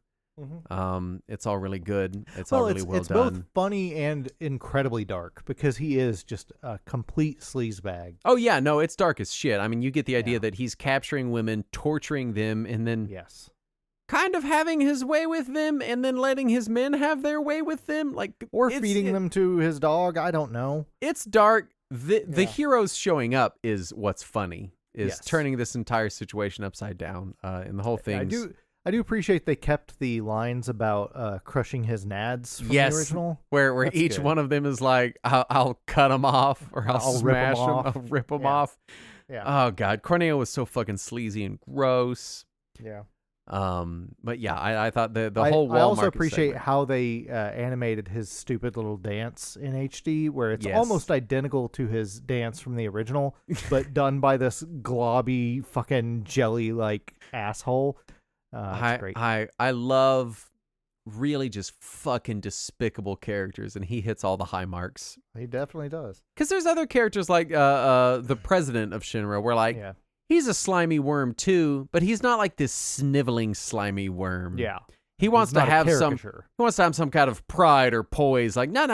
It's all really good. It's all really well done. It's both funny and incredibly dark, because he is just a complete sleazebag. Oh yeah, no, it's dark as shit. I mean, you get the idea that he's capturing women, torturing them, and then kind of having his way with them, and then letting his men have their way with them, or feeding them to his dog. I don't know. It's dark. The heroes showing up is what's funny. Is turning this entire situation upside down, and the whole thing. I do appreciate they kept the lines about crushing his nads from the original. Where each one of them is like, I'll cut them off, or I'll smash them, I'll rip them off. Yeah. Oh God, Corneo was so fucking sleazy and gross. Yeah. But yeah, I thought the whole Walmart. I also appreciate how they animated his stupid little dance in HD, where it's almost identical to his dance from the original, but done by this globby fucking jelly like asshole. It's great. I love really just fucking despicable characters, and he hits all the high marks. He definitely does. Because there's other characters like the president of Shinra, where like he's a slimy worm too, but he's not like this sniveling slimy worm. Yeah. He wants to have some kind of pride or poise. Like, no.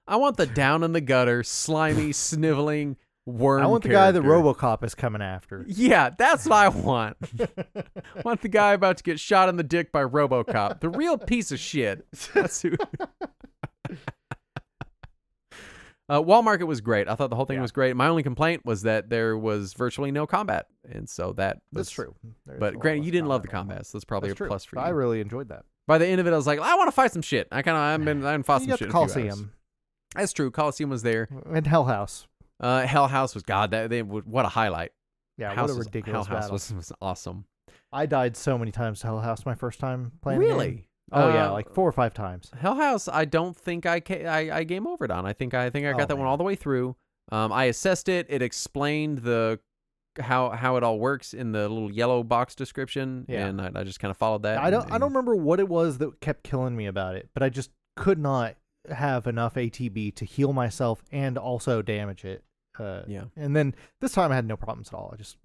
I want the down in the gutter, slimy, sniveling worm. I want the character. guy that RoboCop is coming after. Yeah, that's what I want. I want the guy about to get shot in the dick by RoboCop. The real piece of shit. That's who. Wall Market was great. I thought the whole thing was great. My only complaint was that there was virtually no combat, and so that's true. But granted, you didn't love the combat, so that's probably a plus for you. I really enjoyed that. By the end of it, I was like, I want to fight some shit. I haven't fought some shit in a few hours. Coliseum. That's true. Coliseum was there. And Hell House. Hell House was what a highlight. Yeah, what a ridiculous Hell battle. House was awesome. I died so many times to Hell House my first time playing. Really? Oh yeah, like 4 or 5 times. Hell House, I don't think I game overed on. I think I got that one all the way through. I assessed it. It explained how it all works in the little yellow box description, and I just kind of followed that. I don't remember what it was that kept killing me about it, but I just could not have enough ATB to heal myself and also damage it. And then this time I had no problems at all. I just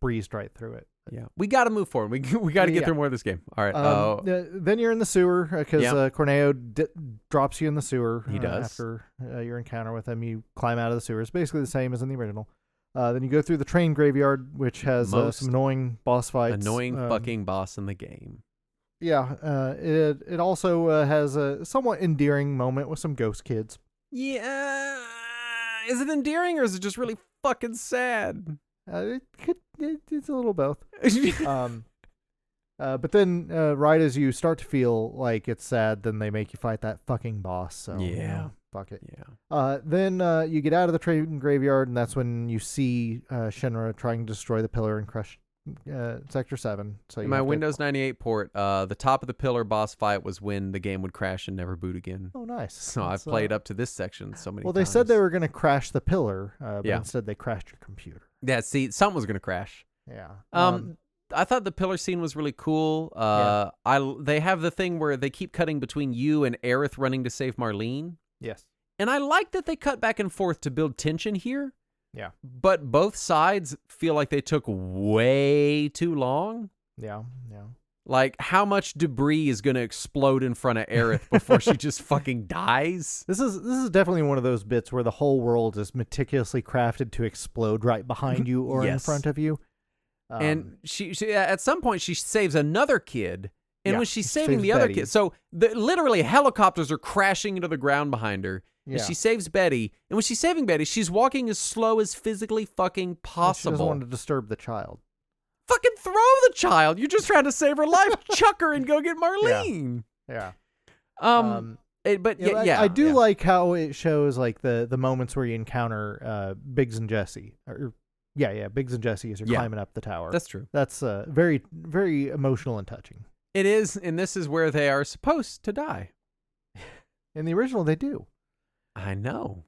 breezed right through it. Yeah, we got to move forward. We got to get through more of this game. All right. Then you're in the sewer because Corneo drops you in the sewer. He does. After your encounter with him. You climb out of the sewer. It's basically the same as in the original. Then you go through the train graveyard, which has some annoying boss fights. Annoying fucking boss in the game. Yeah. It also has a somewhat endearing moment with some ghost kids. Yeah. Is it endearing or is it just really fucking sad? It's a little both. But then right as you start to feel like it's sad, then they make you fight that fucking boss. So fuck it. Yeah. Then you get out of the train graveyard, and that's when you see Shinra trying to destroy the pillar and crush Sector 7. So in my Windows 98 port, the top of the pillar boss fight was when the game would crash and never boot again. Oh, nice. So I've played up to this section so many times. Well, they said they were going to crash the pillar, but instead they crashed your computer. Yeah, see, something was going to crash. Yeah. I thought the pillar scene was really cool. They have the thing where they keep cutting between you and Aerith running to save Marlene. Yes. And I like that they cut back and forth to build tension here. Yeah. But both sides feel like they took way too long. Yeah. Like, how much debris is going to explode in front of Aerith before she just fucking dies? This is definitely one of those bits where the whole world is meticulously crafted to explode right behind you or in front of you. And she at some point she saves another kid, and when she's saving the other kid, so literally helicopters are crashing into the ground behind her. Yeah. And she saves Betty, and when she's saving Betty, she's walking as slow as physically fucking possible. She doesn't want to disturb the child. Fucking throw the child! You're just trying to save her life. Chuck her and go get Marlene. Yeah. I do like how it shows like the moments where you encounter Biggs and Jesse. Biggs and Jesse as you're climbing up the tower. That's true. That's very, very emotional and touching. It is, and this is where they are supposed to die. In the original, they do. I know,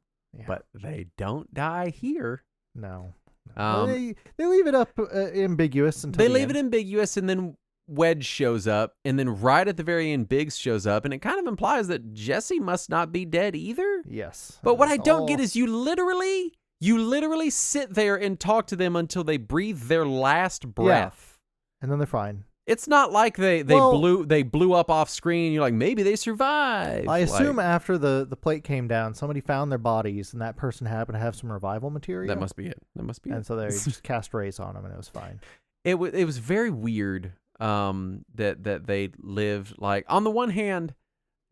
but they don't die here. No. They leave it up ambiguous until they leave it ambiguous, and then Wedge shows up, and then right at the very end, Biggs shows up, and it kind of implies that Jesse must not be dead either. Yes. But what I don't get is you literally sit there and talk to them until they breathe their last breath. And then they're fine. It's not like they blew up off screen. You're like, maybe they survived. I assume after the plate came down, somebody found their bodies, and that person happened to have some revival material. That must be it. And so they just cast rays on them, and it was fine. It was very weird that they lived. Like, on the one hand,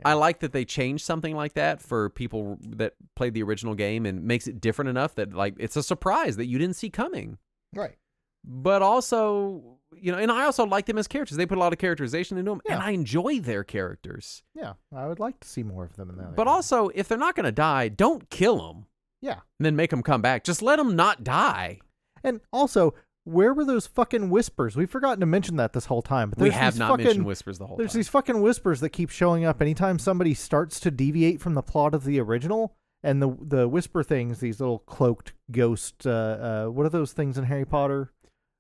I like that they changed something like that for people that played the original game and makes it different enough that like it's a surprise that you didn't see coming. Right. But also, and I also like them as characters. They put a lot of characterization into them, and I enjoy their characters. Yeah, I would like to see more of them in that. But also, if they're not going to die, don't kill them. Yeah. And then make them come back. Just let them not die. And also, where were those fucking whispers? We've forgotten to mention that this whole time. But we have not mentioned whispers the whole time. There's these fucking whispers that keep showing up anytime somebody starts to deviate from the plot of the original. And the whisper things, these little cloaked ghost, what are those things in Harry Potter?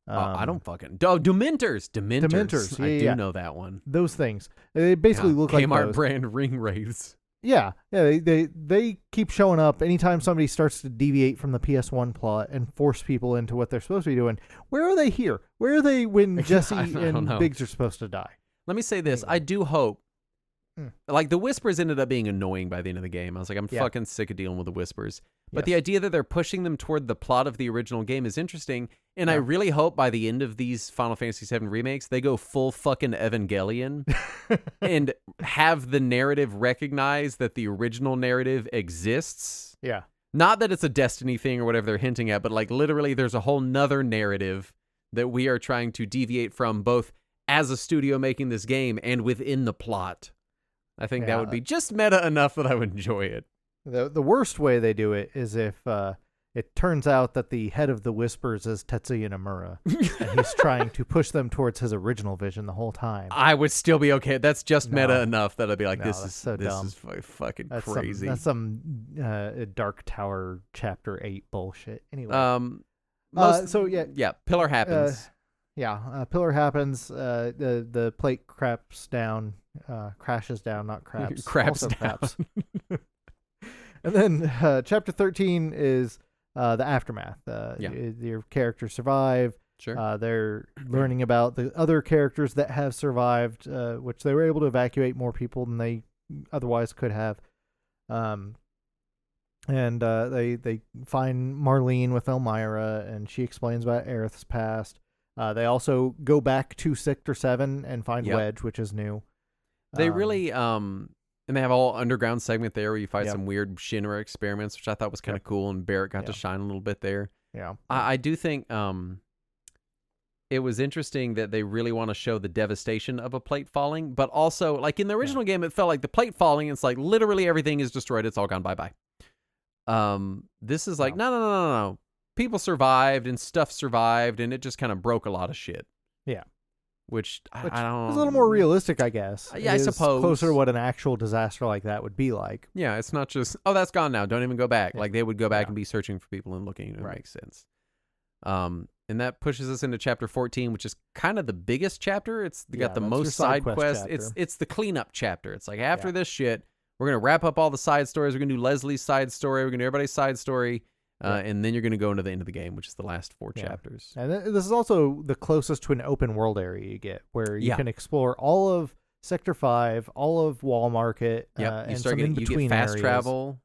I don't fucking... Oh, Dementors. Dementors. I Yeah, do know that one. Those things. They basically look like Kmart those. brand ring wraiths. Yeah. They keep showing up anytime somebody starts to deviate from the PS1 plot and force people into what they're supposed to be doing. Where are they here? Where are they when Jesse and Biggs are supposed to die? Let me say this. I do hope... Like, the whispers ended up being annoying by the end of the game. I was like, I'm fucking sick of dealing with the whispers. But the idea that they're pushing them toward the plot of the original game is interesting. And I really hope by the end of these Final Fantasy VII remakes, they go full fucking Evangelion and have the narrative recognize that the original narrative exists. Yeah. Not that it's a Destiny thing or whatever they're hinting at, but like literally there's a whole nother narrative that we are trying to deviate from, both as a studio making this game and within the plot. I think that would be just meta enough that I would enjoy it. The worst way they do it is if it turns out that the head of the Whispers is Tetsuya Nomura, and he's trying to push them towards his original vision the whole time. I would still be okay. That's just meta enough that I'd be like, this is so dumb. This is fucking That's crazy. That's some Dark Tower Chapter 8 bullshit. Anyway. Pillar happens. Pillar happens. The plate crashes down, not craps. Craps also down. craps. And then chapter 13 is the aftermath. Your characters survive. Sure. They're learning about the other characters that have survived, which they were able to evacuate more people than they otherwise could have. And they find Marlene with Elmira, and she explains about Aerith's past. They also go back to Sector 7 and find Wedge, which is new. They really, and they have a whole underground segment there where you fight some weird Shinra experiments, which I thought was kind of cool, and Barrett got to shine a little bit there. Yeah. I do think it was interesting that they really want to show the devastation of a plate falling, but also, like in the original game, it felt like the plate falling, it's like literally everything is destroyed, it's all gone bye-bye. This is like, no. People survived and stuff survived, and it just kind of broke a lot of shit. Yeah. Which I don't know. It's a little more realistic, I guess. Yeah, I suppose. Closer to what an actual disaster like that would be like. Yeah, it's not just, oh, that's gone now, don't even go back. Like, they would go back and be searching for people and looking. It makes sense. And that pushes us into chapter 14, which is kind of the biggest chapter. It's got the most side quests. It's the cleanup chapter. It's like, after this shit, we're going to wrap up all the side stories. We're going to do Leslie's side story. We're going to do everybody's side story. And then you're going to go into the end of the game, which is the last 4 chapters. And this is also the closest to an open world area you get, where you can explore all of Sector 5, all of Wall Market, and some in-between you get fast areas. travel.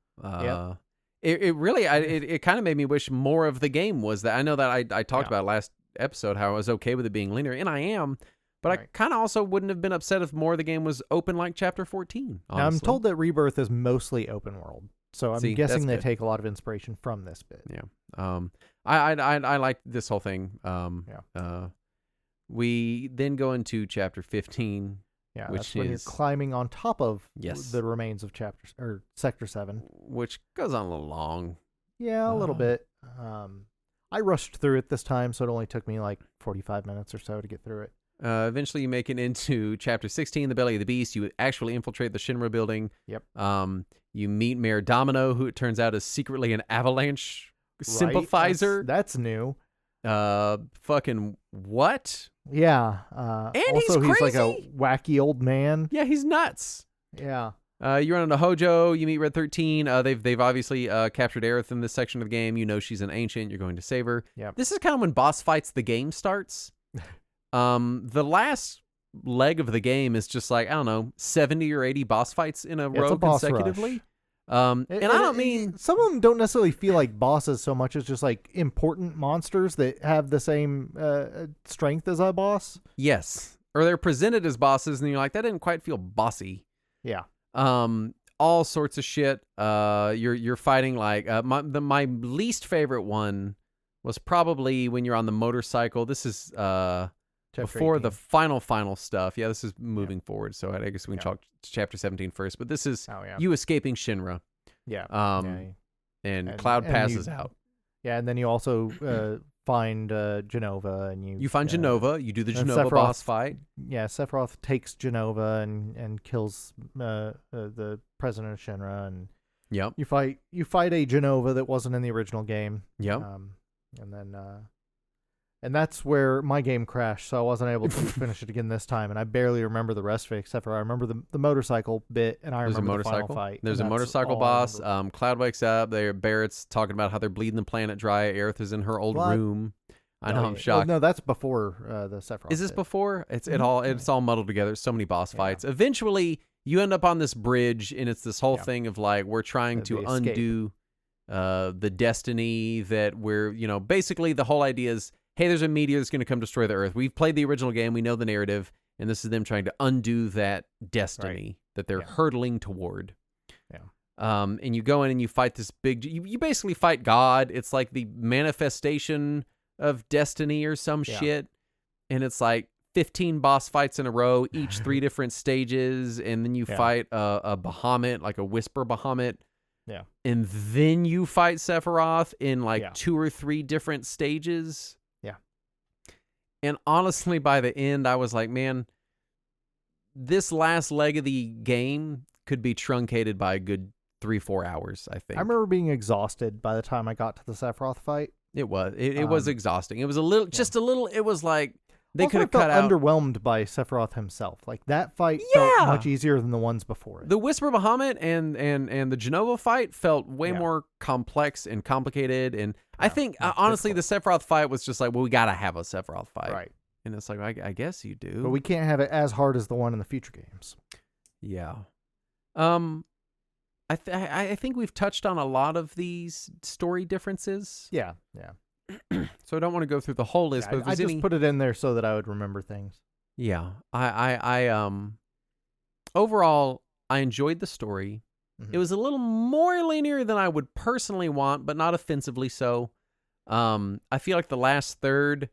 It really, it kind of made me wish more of the game was that. I know that I talked about last episode how I was okay with it being linear, and I am, but I kind of also wouldn't have been upset if more of the game was open like chapter 14. Honestly. Now, I'm told that Rebirth is mostly open world. So I'm guessing they take a lot of inspiration from this bit. Yeah. I like this whole thing. We then go into chapter 15. Yeah, which that's when you're climbing on top of the remains of Sector 7. Which goes on a little long. Yeah, a little bit. I rushed through it this time, so it only took me like 45 minutes or so to get through it. Eventually you make it into chapter 16, the belly of the beast. You actually infiltrate the Shinra building. Yep. You meet Mayor Domino, who it turns out is secretly an Avalanche sympathizer. That's new. Fucking what? Yeah. And also, he's like a wacky old man. Yeah, he's nuts. Yeah. You run into Hojo. You meet Red 13. They've obviously captured Aerith in this section of the game. You know she's an ancient. You're going to save her. Yep. This is kind of when boss fights the game starts. The last leg of the game is just like, I don't know, 70 or 80 boss fights in a row consecutively. And I don't mean some of them don't necessarily feel like bosses so much as just like important monsters that have the same strength as a boss. Yes, or they're presented as bosses, and you're like, that didn't quite feel bossy. Yeah. All sorts of shit. You're fighting like my least favorite one was probably when you're on the motorcycle. This is before 18. the final stuff. Yeah, this is moving forward. So I guess we can talk chapter 17 first. But this is you escaping Shinra. Yeah. And Cloud passes out. Yeah, and then you also find Genova, and you find Genova. You do the Genova boss fight. Yeah, Sephiroth takes Genova and kills the president of Shinra, and you fight a Genova that wasn't in the original game. Yep. And then And that's where my game crashed, so I wasn't able to finish it again this time, and I barely remember the rest of it, except for I remember the motorcycle bit, and I remember the final fight. There's a motorcycle boss. Cloud wakes up. Barrett's talking about how they're bleeding the planet dry. Aerith is in her old room. I know, I'm shocked. Well, no, that's before the Sephiroth. Is this before? It's all muddled together. So many boss fights. Eventually, you end up on this bridge, and it's this whole thing of like we're trying to undo the destiny that we're, basically the whole idea is, hey, there's a meteor that's going to come destroy the Earth. We've played the original game. We know the narrative, and this is them trying to undo that destiny that they're hurtling toward. Yeah. And you go in and you fight this big. You basically fight God. It's like the manifestation of destiny or some shit, and it's like 15 boss fights in a row, each 3 different stages, and then you fight a Bahamut, like a Whisper Bahamut. Yeah. And then you fight Sephiroth in like 2 or 3 different stages. Yeah. And honestly, by the end, I was like, man, this last leg of the game could be truncated by a good 3-4 hours, I think. I remember being exhausted by the time I got to the Sephiroth fight. It was. It was exhausting. It was a little, just a little, it was like, they could have cut out. Underwhelmed by Sephiroth himself. Like that fight felt much easier than the ones before it. The Whisper Bahamut and the Jenova fight felt way more complex and complicated. And I think honestly, the Sephiroth fight was just like, well, we gotta have a Sephiroth fight, right? And it's like, I guess you do, but we can't have it as hard as the one in the future games. Yeah. I think we've touched on a lot of these story differences. Yeah. So I don't want to go through the whole list, but if I just put it in there so that I would remember things. Yeah. I overall, I enjoyed the story. Mm-hmm. It was a little more linear than I would personally want, but not offensively so. I feel like the last third,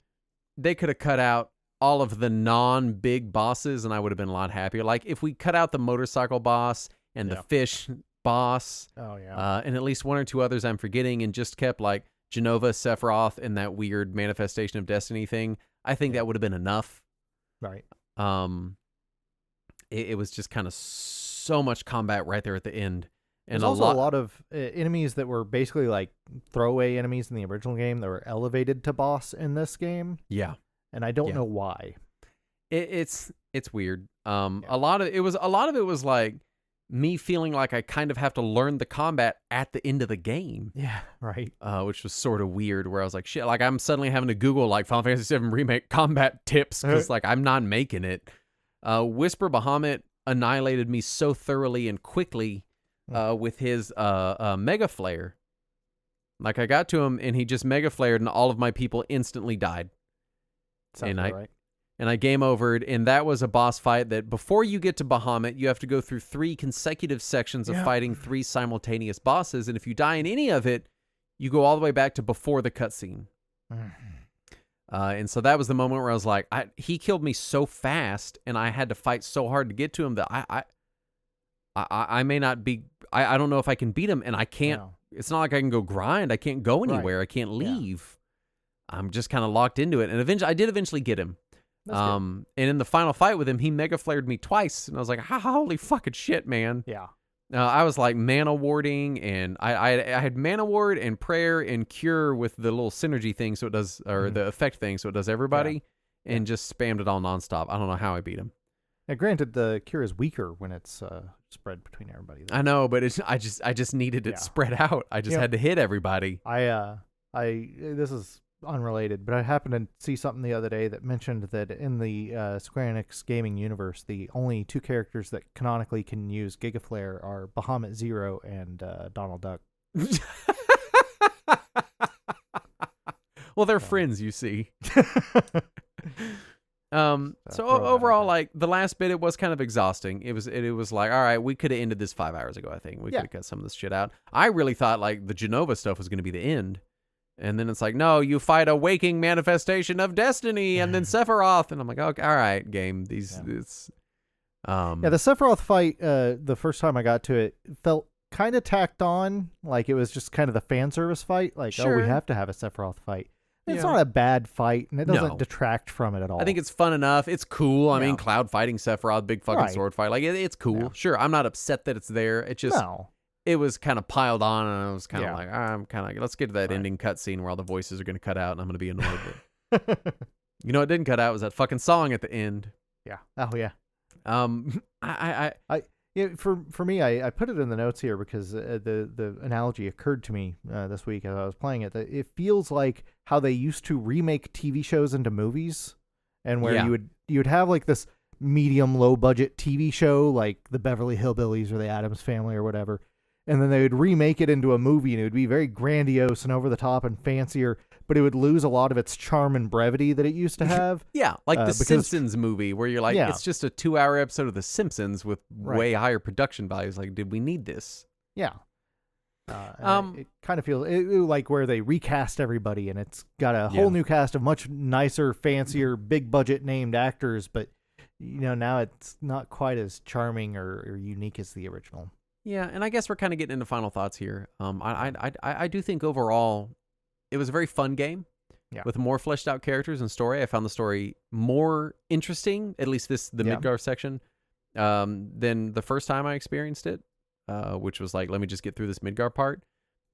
they could have cut out all of the non-big bosses, and I would have been a lot happier. Like, if we cut out the motorcycle boss and the fish boss, and at least 1 or 2 others I'm forgetting, and just kept, like, Jenova, Sephiroth, and that weird manifestation of destiny thing, I think that would have been enough. Right. It was just kind of so much combat right there at the end. And there's also a lot of enemies that were basically like throwaway enemies in the original game that were elevated to boss in this game. Yeah. And I don't know why. It's weird. A lot of it was like me feeling like I kind of have to learn the combat at the end of the game. Yeah, right. Which was sort of weird, where I was like, shit, like I'm suddenly having to Google like Final Fantasy VII Remake combat tips because like I'm not making it. Whisper Bahamut annihilated me so thoroughly and quickly with his Mega Flare. Like I got to him and he just Mega Flared and all of my people instantly died. Sounds right. And I game overed, and that was a boss fight that before you get to Bahamut, you have to go through 3 consecutive sections of fighting 3 simultaneous bosses, and if you die in any of it, you go all the way back to before the cutscene. And so that was the moment where I was like, he killed me so fast, and I had to fight so hard to get to him that I may not be, I don't know if I can beat him, and I can't, it's not like I can go grind, I can't go anywhere, I can't leave. I'm just kind of locked into it, and I did eventually get him. And in the final fight with him, he Mega Flared me twice, and I was like, holy fucking shit, man. Yeah. I was like mana warding, and I had mana ward and prayer and cure with the little synergy thing, so it does, or the effect thing, so it does everybody, and just spammed it all nonstop. I don't know how I beat him. Now, granted, the cure is weaker when it's spread between everybody, though. I know, but I just needed it spread out. I just had to hit everybody. This is unrelated, but I happened to see something the other day that mentioned that in the Square Enix gaming universe, the only 2 characters that canonically can use Giga Flare are Bahamut Zero and Donald Duck. Well, they're friends, you see. So overall, like the last bit, it was kind of exhausting. It was like, all right, we could have ended this 5 hours ago. I think we could have cut some of this shit out. I really thought like the Jenova stuff was going to be the end. And then it's like, no, you fight a waking manifestation of destiny, and then Sephiroth, and I'm like, okay, all right, game. The Sephiroth fight, the first time I got to it, felt kind of tacked on, like it was just kind of the fan service fight, like we have to have a Sephiroth fight. It's not a bad fight, and it doesn't detract from it at all. I think it's fun enough. It's cool. I mean, Cloud fighting Sephiroth, big fucking sword fight, like it's cool. Yeah. Sure, I'm not upset that it's there. It just. No. It was kind of piled on, and I was kind of like, I'm kind of like, let's get to that ending cutscene where all the voices are going to cut out, and I'm going to be annoyed. You know what didn't cut out was that fucking song at the end. Yeah. Oh yeah. I Yeah, for me, I put it in the notes here because the analogy occurred to me this week as I was playing it. That it feels like how they used to remake TV shows into movies, and where you would have like this medium low budget TV show like the Beverly Hillbillies or the Addams Family or whatever, and then they would remake it into a movie, and it would be very grandiose and over the top and fancier, but it would lose a lot of its charm and brevity that it used to have. Yeah, like the Simpsons movie, where you're like, it's just a 2-hour episode of The Simpsons with way higher production values. Like, did we need this? Yeah. It kind of feels like where they recast everybody, and it's got a whole new cast of much nicer, fancier, big budget named actors, but now it's not quite as charming or unique as the original. Yeah, and I guess we're kind of getting into final thoughts here. I do think overall it was a very fun game with more fleshed out characters and story. I found the story more interesting, at least the Midgar section, than the first time I experienced it, which was like, let me just get through this Midgar part.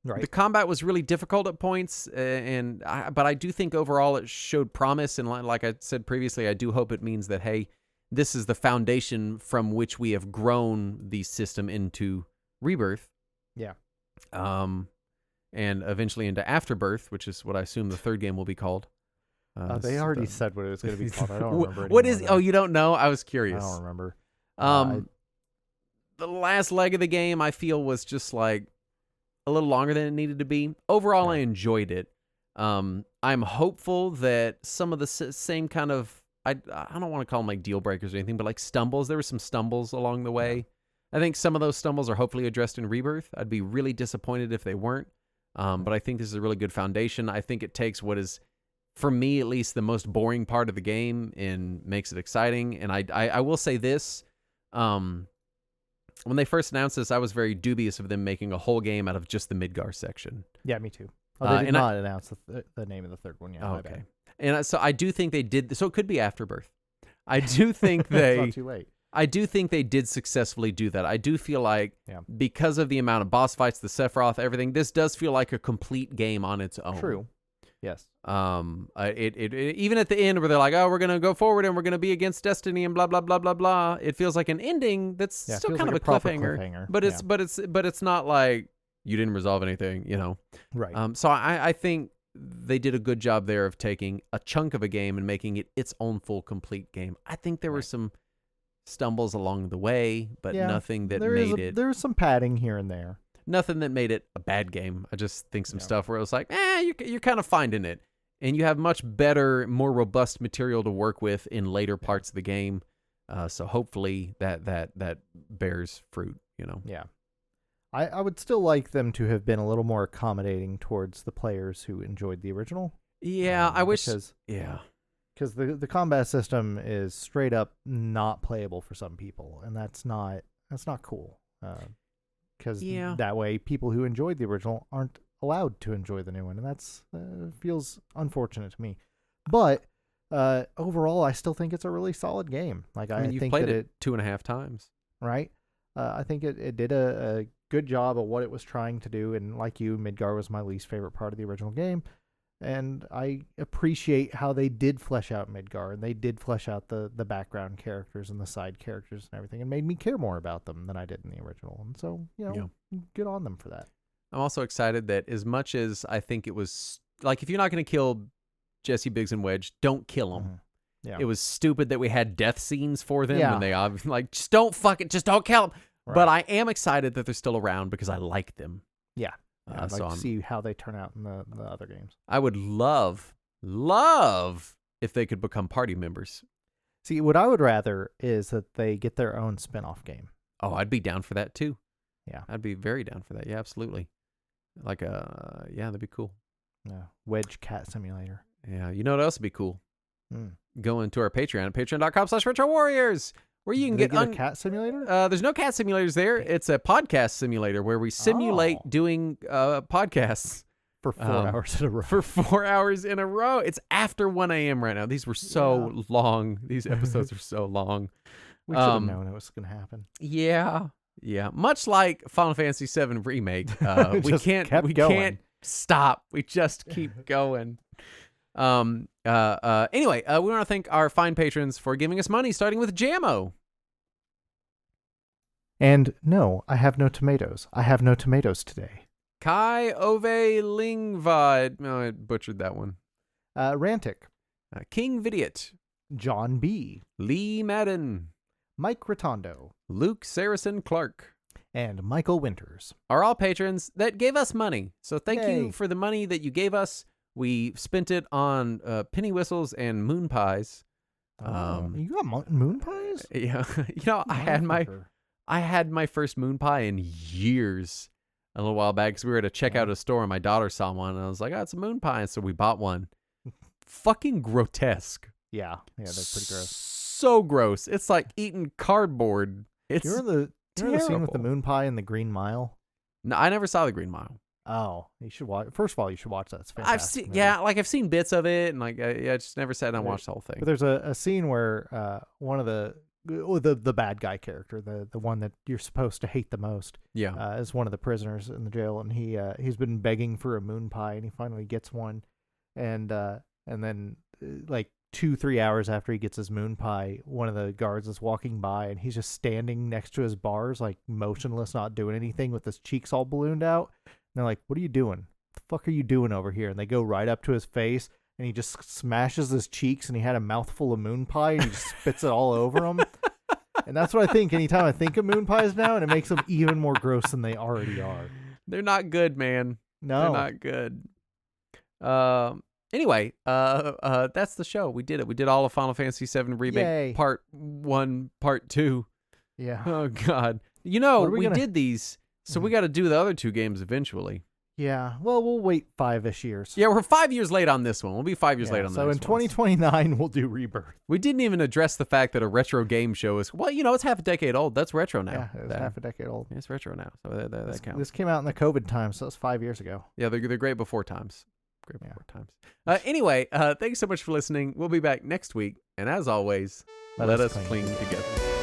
Right. The combat was really difficult at points, but I do think overall it showed promise. And like I said previously, I do hope it means that, hey, this is the foundation from which we have grown the system into Rebirth. Yeah. And eventually into Afterbirth, which is what I assume the third game will be called. They already said what it was going to be called. I don't remember anymore. What is? Oh, you don't know? I was curious. I don't remember. The last leg of the game, I feel, was just like a little longer than it needed to be. Overall, I enjoyed it. I'm hopeful that some of the same kind of, I don't want to call them like deal breakers or anything, but like stumbles. There were some stumbles along the way. I think some of those stumbles are hopefully addressed in Rebirth. I'd be really disappointed if they weren't. But I think this is a really good foundation. I think it takes what is, for me at least, the most boring part of the game and makes it exciting. And I will say this. When they first announced this, I was very dubious of them making a whole game out of just the Midgar section. Yeah, me too. They did not announce the name of the third one yet. Oh, okay. And so I do think they did. So it could be Afterbirth. I do think it's not too late. I do think they did successfully do that. I do feel like because of the amount of boss fights, the Sephiroth, everything, this does feel like a complete game on its own. True. Yes. It even at the end where they're like, oh, we're gonna go forward and we're gonna be against Destiny and blah blah blah blah blah. It feels like an ending that's still kind like of a cliffhanger. But it's not like you didn't resolve anything, Right. So I think they did a good job there of taking a chunk of a game and making it its own full complete game. I think there were some stumbles along the way, but nothing that made it. There's some padding here and there. Nothing that made it a bad game. I just think some stuff where it was like, you're kind of finding it. And you have much better, more robust material to work with in later parts of the game. So hopefully that bears fruit, Yeah. I would still like them to have been a little more accommodating towards the players who enjoyed the original. Yeah, I wish. Because the combat system is straight up not playable for some people, and that's not cool. Because that way, people who enjoyed the original aren't allowed to enjoy the new one, and that's feels unfortunate to me. But overall, I still think it's a really solid game. Like I you've think played that it 2.5 times, right? I think it did a good job of what it was trying to do, and like you, Midgar was my least favorite part of the original game. And I appreciate how they did flesh out Midgar, and they did flesh out the background characters and the side characters and everything, and made me care more about them than I did in the original. And so, good on them for that. I'm also excited that as much as I think it was, like, if you're not going to kill Jesse, Biggs, and Wedge, don't kill them. Mm-hmm. Yeah. It was stupid that we had death scenes for them when they obviously, like, just don't kill them. Right. But I am excited that they're still around because I like them. Yeah. I'd like to see how they turn out in the other games. I would love if they could become party members. See, what I would rather is that they get their own spin-off game. Oh, I'd be down for that too. Yeah. I'd be very down for that. Yeah, absolutely. Like, that'd be cool. Yeah. Wedge Cat Simulator. Yeah. You know what else would be cool? Going to our Patreon at patreon.com/RetroWarriors. Where you can get a cat simulator? There's no cat simulators there. It's a podcast simulator where we simulate doing podcasts. For 4 hours in a row. For 4 hours in a row. It's after 1 a.m. right now. These were so long. These episodes are so long. We should have known it was going to happen. Yeah. Yeah. Much like Final Fantasy VII Remake. We can't stop. We just keep going. Anyway, we want to thank our fine patrons for giving us money, starting with Jamo. And no, I have no tomatoes. I have no tomatoes today. Kai Ove Lingvad. Oh, I butchered that one. Rantic. King Vidiot. John B. Lee Madden. Mike Rotondo. Luke Saracen Clark. And Michael Winters. Are all patrons that gave us money. So thank Yay. you for the money that you gave us. We spent it on penny whistles and moon pies. You got moon pies? Yeah. I had my first moon pie in years a little while back because we were at a checkout store and my daughter saw one and I was like, oh, it's a moon pie. And so we bought one. Fucking grotesque. Yeah, they're pretty gross. So gross. It's like eating cardboard. It's You're the scene with the moon pie and the Green Mile? No, I never saw the Green Mile. Oh, you should watch. First of all, you should watch that. It's fantastic. I've seen bits of it, and I just never sat down and watched the whole thing. But there's a scene where one of the bad guy character, the one that you're supposed to hate the most, is one of the prisoners in the jail, and he's been begging for a moon pie, and he finally gets one, and then like 2-3 hours after he gets his moon pie, one of the guards is walking by, and he's just standing next to his bars, like motionless, not doing anything, with his cheeks all ballooned out. And they're like, "What are you doing? What the fuck are you doing over here?" And they go right up to his face, and he just smashes his cheeks, and he had a mouthful of moon pie, and he just spits it all over him. And that's what I think anytime I think of moon pies now, and it makes them even more gross than they already are. They're not good, man. No. They're not good. Anyway, that's the show. We did it. We did all of Final Fantasy VII Remake. Yay. Part 1, Part 2. Yeah. Oh, God. We did did these, so we got to do the other 2 games eventually. Yeah. Well, we'll wait 5-ish years. Yeah, we're 5 years late on this one. We'll be 5 years late on this one. So in 2029, we'll do Rebirth. We didn't even address the fact that a retro game show is, it's half a decade old. That's retro now. Yeah, it's half a decade old. It's retro now, so that counts. This came out in the COVID time, so it's 5 years ago. Yeah, they're great before times. Anyway, thanks so much for listening. We'll be back next week. And as always, let us cling together.